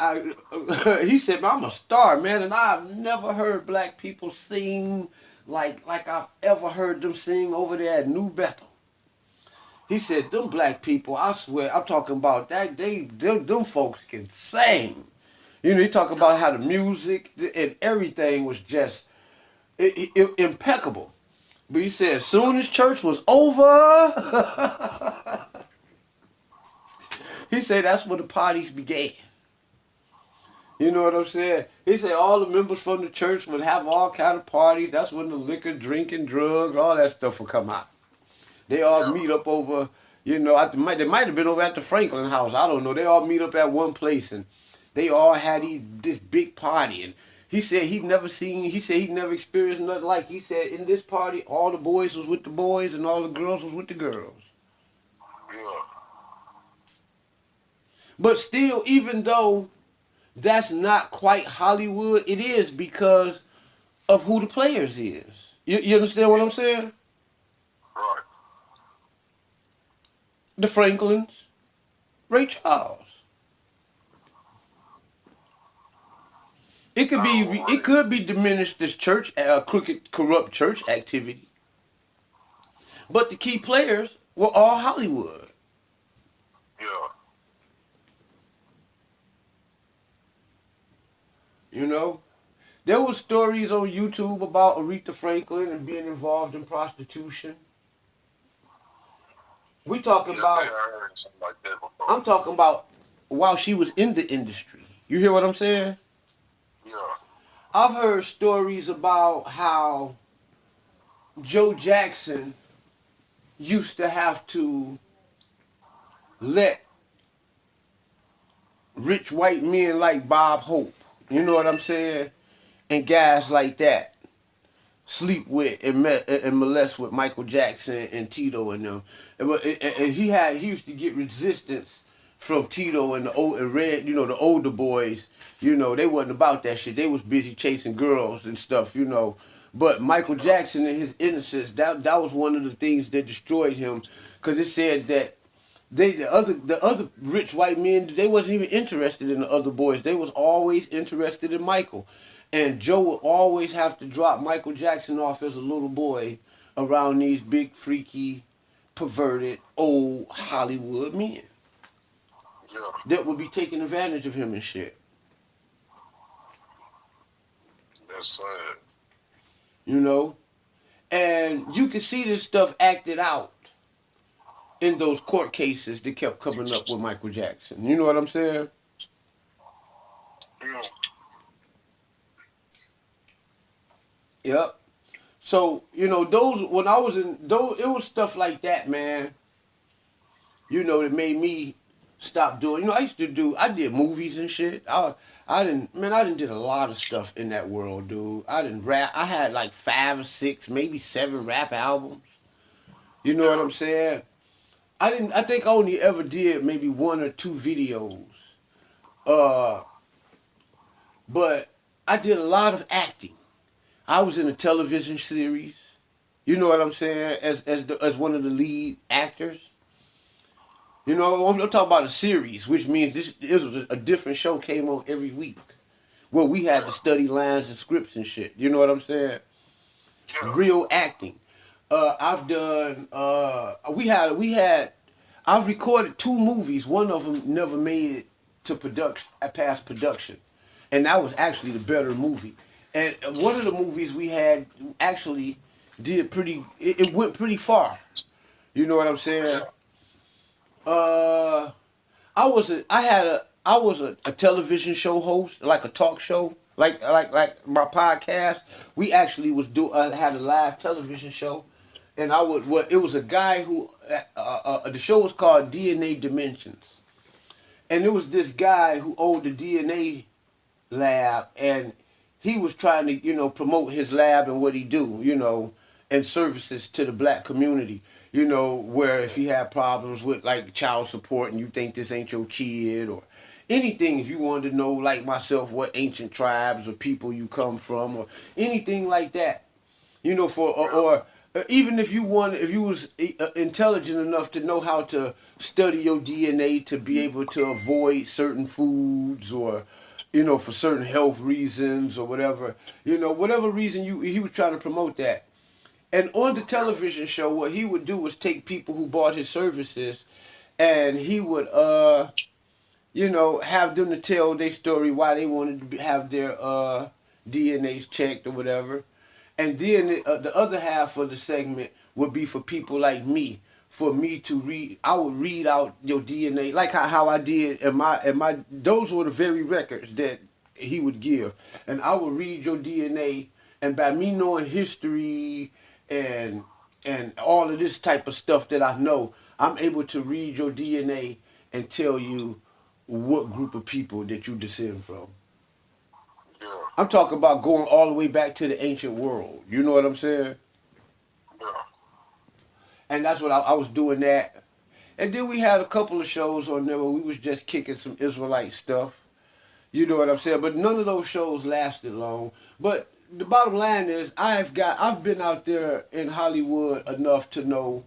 he said, man, I'm a star, man, and I've never heard black people sing like I've ever heard them sing over there at New Bethel. He said, them black people, I swear, I'm talking about that, them folks can sing. He talk about how the music and everything was just impeccable. But he said, as soon as church was over, he said that's when the parties began. You know what I'm saying? He said all the members from the church would have all kind of parties. That's when the liquor, drinking, drugs, all that stuff would come out. They all meet up over, they might have been over at the Franklin house. I don't know. They all meet up at one place and they all had this big party. And he said he never experienced nothing like. He said in this party, all the boys was with the boys and all the girls was with the girls. Yeah. But still, even though that's not quite Hollywood, it is because of who the players is. You understand what I'm saying? Right. The Franklins, Ray Charles. It could be diminished as church, crooked, corrupt church activity. But the key players were all Hollywood. Yeah. There were stories on YouTube about Aretha Franklin and being involved in prostitution. We talking about. I heard something like that before. I'm talking about while she was in the industry. You hear what I'm saying? Yeah. I've heard stories about how Joe Jackson used to have to let rich white men like Bob Hope, you know what I'm saying, and guys like that sleep with and molest with Michael Jackson and Tito and them. And he used to get resistance from Tito and the older boys. They wasn't about that shit. They was busy chasing girls and stuff. But Michael Jackson and his innocence, that was one of the things that destroyed him, because it said that the other rich white men, they wasn't even interested in the other boys. They was always interested in Michael. And Joe would always have to drop Michael Jackson off as a little boy around these big, freaky, perverted, old Hollywood men. Yeah. That would be taking advantage of him and shit. That's sad. And you can see this stuff acted out in those court cases that kept coming up with Michael Jackson. You know what I'm saying? Yeah. Yep. So, those, when I was in, those, it was stuff like that, man, that made me stop doing, I did movies and shit. I I didn't did a lot of stuff in that world, dude. I didn't rap. I had like 5 or 6, maybe 7 rap albums. You know what Yeah. I'm saying? I think I only ever did maybe 1 or 2 videos. Uh, but I did a lot of acting. I was in a television series. You know what I'm saying? As one of the lead actors. You know, I'm talking about a series, which means this was a different show came on every week. Well, we had to Yeah. study lines and scripts and shit. You know what I'm saying? Yeah. Real acting. I've done. We had. I've recorded 2 movies. One of them never made it to production, past production, and that was actually the better movie. And one of the movies we had actually did pretty. It went pretty far. You know what I'm saying? Yeah. Uh, I was a television show host, like a talk show, like my podcast. We actually had a live television show, and I would what it was a guy who the show was called DNA Dimensions, and it was this guy who owned the DNA lab, and he was trying to promote his lab and what he do, and services to the black community. Where if you have problems with like child support and you think this ain't your kid or anything, if you wanted to know like myself what ancient tribes or people you come from or anything like that, for or even if you was intelligent enough to know how to study your DNA to be able to avoid certain foods or for certain health reasons or whatever, whatever reason he was trying to promote that. And on the television show, what he would do was take people who bought his services, and he would have them to tell their story why they wanted to have their DNAs checked or whatever. And then the other half of the segment would be for people like me, for me to read. I would read out your DNA, like how I did, and my those were the very records that he would give, and I would read your DNA, and by me knowing history and all of this type of stuff that I know, I'm able to read your DNA and tell you what group of people that you descend from. Yeah. I'm talking about going all the way back to the ancient world. You know what I'm saying? Yeah. And that's what I was doing that. And then we had a couple of shows on there where we was just kicking some Israelite stuff. You know what I'm saying? But none of those shows lasted long. But the bottom line is I've been out there in Hollywood enough to know,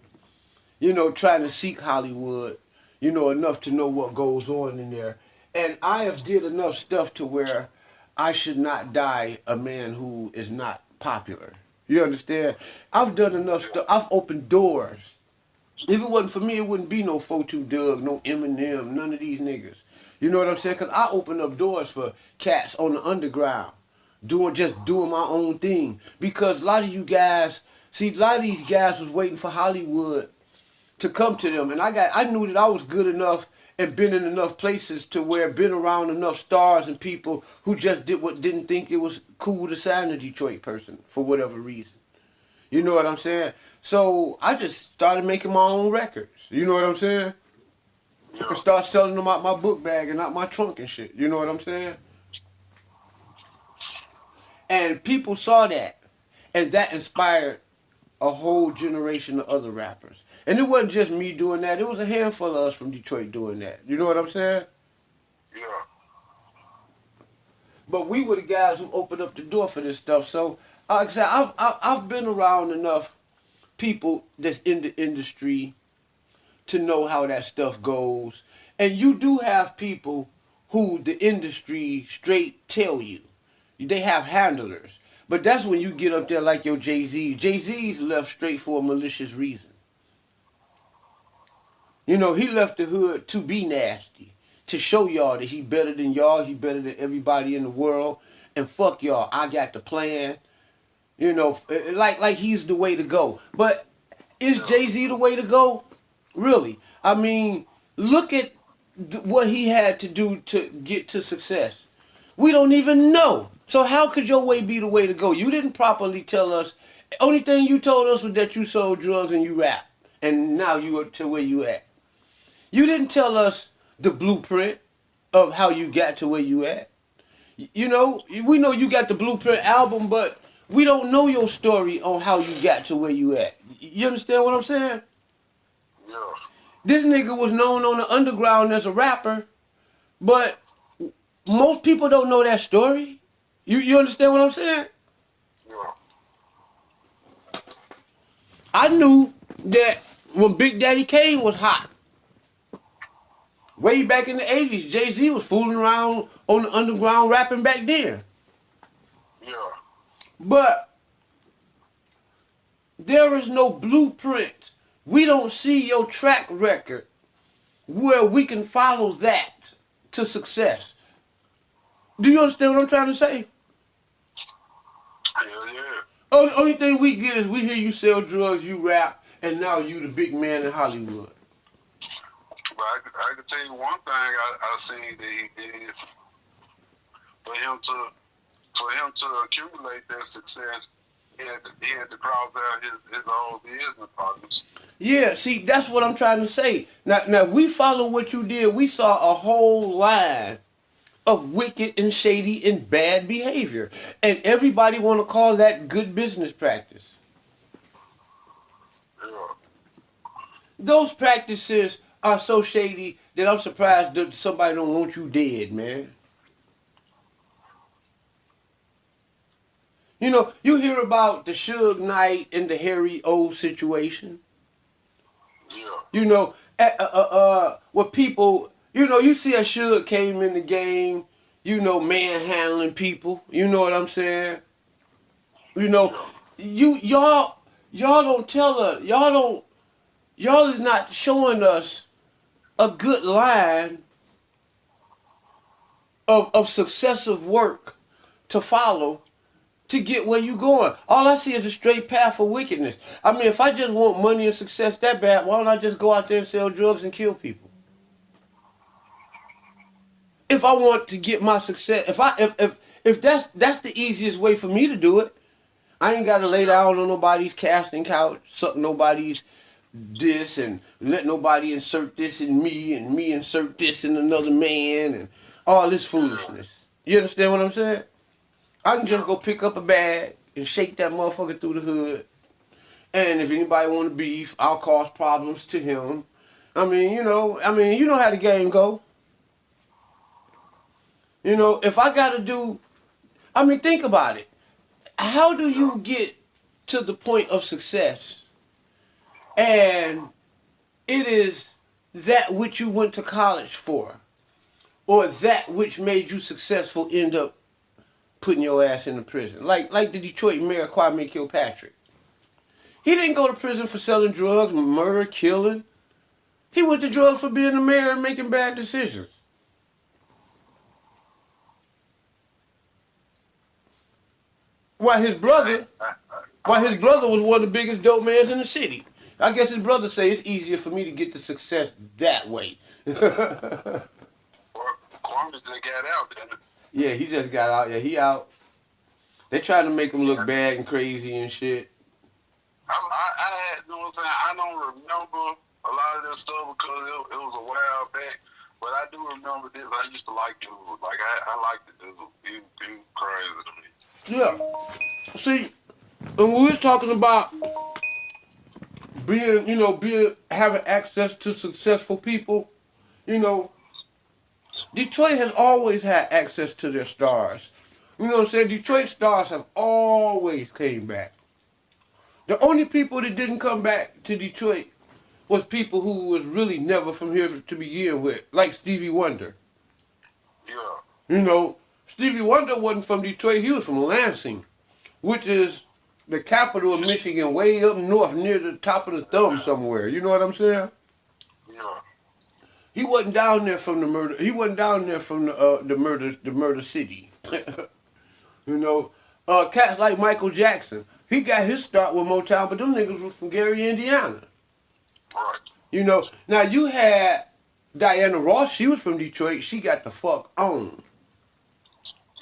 trying to seek Hollywood, enough to know what goes on in there. And I have did enough stuff to where I should not die a man who is not popular. You understand? I've done enough Yeah. stuff. I've opened doors. If it wasn't for me, it wouldn't be no 42 Doug, no Eminem, none of these niggas. You know what I'm saying? Because I opened up doors for cats on the underground, doing my own thing. Because a lot of you guys, see, a lot of these guys was waiting for Hollywood to come to them, and I knew that I was good enough and been in enough places to where been around enough stars and people who just didn't think it was cool to sign a Detroit person for whatever reason. You know what I'm saying? So I just started making my own records. You know what I'm saying? I Yeah. start selling them out my book bag and out my trunk and shit. You know what I'm saying? And people saw that, and that inspired a whole generation of other rappers. And it wasn't just me doing that. It was a handful of us from Detroit doing that. You know what I'm saying? Yeah. But we were the guys who opened up the door for this stuff. So, like I said, I've been around enough people that's in the industry to know how that stuff goes. And you do have people who the industry straight tell you. They have handlers. But that's when you get up there like your Jay-Z. Jay-Z's left straight for a malicious reason. He left the hood to be nasty. To show y'all that he better than y'all. He better than everybody in the world. And fuck y'all. I got the plan. Like he's the way to go. But is Yeah. Jay-Z the way to go? Really? I mean, look at what he had to do to get to success. We don't even know. So how could your way be the way to go? You didn't properly tell us. Only thing you told us was that you sold drugs and you rap. And now you are to where you at. You didn't tell us the blueprint of how you got to where you at. You know, we know you got the Blueprint album, but we don't know your story on how you got to where you at. You understand what I'm saying? Yeah. This nigga was known on the underground as a rapper, but most people don't know that story. You understand what I'm saying? Yeah. I knew that when Big Daddy Kane was hot, way back in the 80s, Jay-Z was fooling around on the underground rapping back then. Yeah. But there is no blueprint. We don't see your track record where we can follow that to success. Do you understand what I'm trying to say? Hell yeah. Only thing we get is we hear you sell drugs, you rap, and now you the big man in Hollywood. But I could tell you one thing I seen that he did for him to accumulate that success. He had to cross out his old business partners. Yeah, see, that's what I'm trying to say. Now, if we follow what you did, we saw a whole line of wicked and shady and bad behavior, and everybody want to call that good business practice. Yeah. Those practices are so shady that I'm surprised that somebody don't want you dead, man. You know, you hear about the Suge Knight and the Harry O situation. Yeah. You know, what people, you know, you see a Suge came in the game, you know, manhandling people. You know what I'm saying? You know, y'all don't tell us, y'all is not showing us a good line of successive work to follow to get where you going. All I see is a straight path of wickedness. I mean, if I just want money and success that bad, why don't I just go out there and sell drugs and kill people? If I want to get my success, if that's the easiest way for me to do it, I ain't got to lay down on nobody's casting couch, suck nobody's this, and let nobody insert this in me, and me insert this in another man, and all this foolishness. You understand what I'm saying? I can just go pick up a bag and shake that motherfucker through the hood. And if anybody want to beef, I'll cause problems to him. I mean, you know how the game go. You know, if I got to do, I mean, think about it. How do you get to the point of success and it is that which you went to college for, or that which made you successful end up putting your ass in the prison? Like the Detroit mayor Kwame Kilpatrick. He didn't go to prison for selling drugs, murder, killing. He went to drugs for being the mayor and making bad decisions. While his brother was one of the biggest dope mans in the city. I guess his brother say it's easier for me to get to success that way. Kwame just got out, didn't it? Yeah, he just got out. Yeah, he out. They trying to make him look bad and crazy and shit. I you know what I'm saying? I don't remember a lot of this stuff because it was a while back. But I do remember this. I used to like dude. Like I like the dude. He was crazy to me. Yeah. See, when we was talking about having access to successful people, you know, Detroit has always had access to their stars. You know what I'm saying? Detroit stars have always came back. The only people that didn't come back to Detroit was people who was really never from here to begin with, like Stevie Wonder. Yeah. You know, Stevie Wonder wasn't from Detroit, he was from Lansing, which is the capital of Michigan, way up north near the top of the thumb somewhere. You know what I'm saying? Yeah. He wasn't down there from the murder. He wasn't down there from the murder city. You know, cats like Michael Jackson. He got his start with Motown, but them niggas was from Gary, Indiana. Right. You know, now you had Diana Ross. She was from Detroit. She got the fuck on.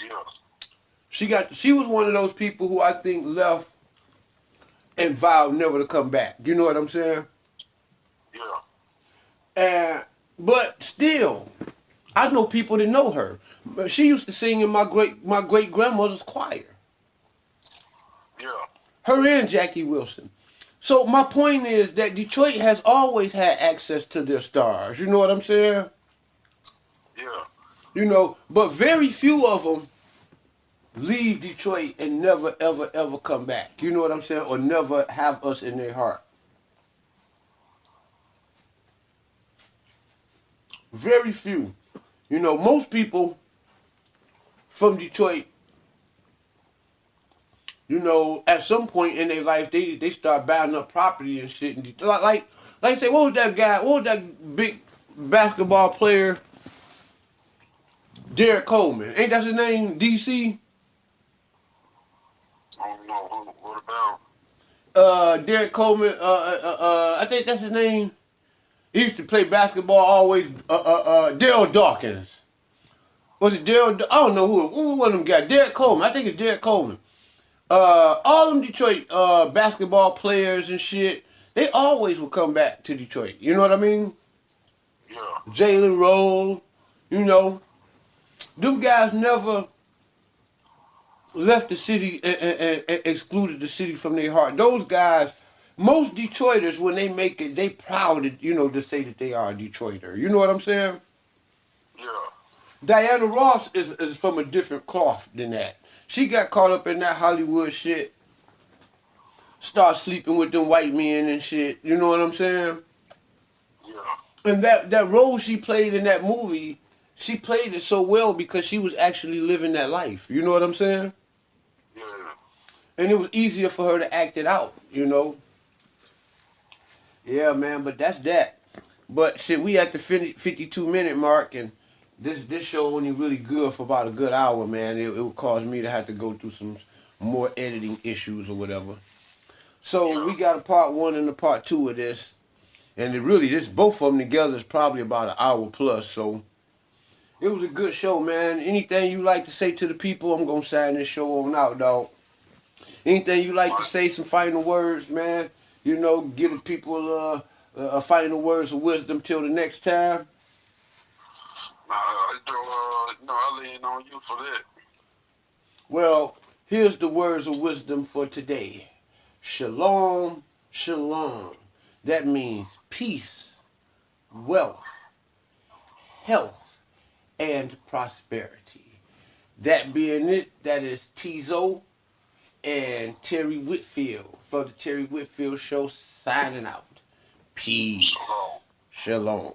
Yeah. She was one of those people who I think left and vowed never to come back. You know what I'm saying? Yeah. But still, I know people that know her. She used to sing in my great grandmother's choir. Yeah. Her and Jackie Wilson. So my point is that Detroit has always had access to their stars. You know what I'm saying? Yeah. You know, but very few of them leave Detroit and never, ever, ever come back. You know what I'm saying? Or never have us in their heart. Very few. You know, most people from Detroit, you know, at some point in their life, they start buying up property and shit. And like say, what was that guy? What was that big basketball player? Derek Coleman. Ain't that his name? DC. I don't know. What about? Derek Coleman. I think that's his name. He used to play basketball always. Daryl Dawkins. Was it Daryl? I don't know who one of them guys. Derek Coleman. I think it's Derek Coleman. All them Detroit basketball players and shit, they always will come back to Detroit. You know what I mean? Yeah. Jalen Rose, you know, them guys never left the city and excluded the city from their heart. Those guys, most Detroiters, when they make it, they proud, to say that they are a Detroiter. You know what I'm saying? Yeah. Diana Ross is from a different cloth than that. She got caught up in that Hollywood shit. Start sleeping with them white men and shit. You know what I'm saying? Yeah. And that role she played in that movie, she played it so well because she was actually living that life. You know what I'm saying? Yeah. And it was easier for her to act it out, you know? Yeah, man, but that's that. But shit, we at the 52-minute mark, and this show only really good for about a good hour, man. It would cause me to have to go through some more editing issues or whatever. So Yeah. we got a part one and a part two of this. And both of them together is probably about an hour plus. So it was a good show, man. Anything you like to say to the people, I'm going to sign this show on out, dog. Anything you like to Right. say, some final words, man? You know, give the people a final words of wisdom till the next time. I lean on you for that. Well, here's the words of wisdom for today. Shalom, shalom. That means peace, wealth, health, and prosperity. That being it, that is Tizo and Terry Whitfield for the Terry Whitfield Show signing out. Peace. Shalom. Shalom.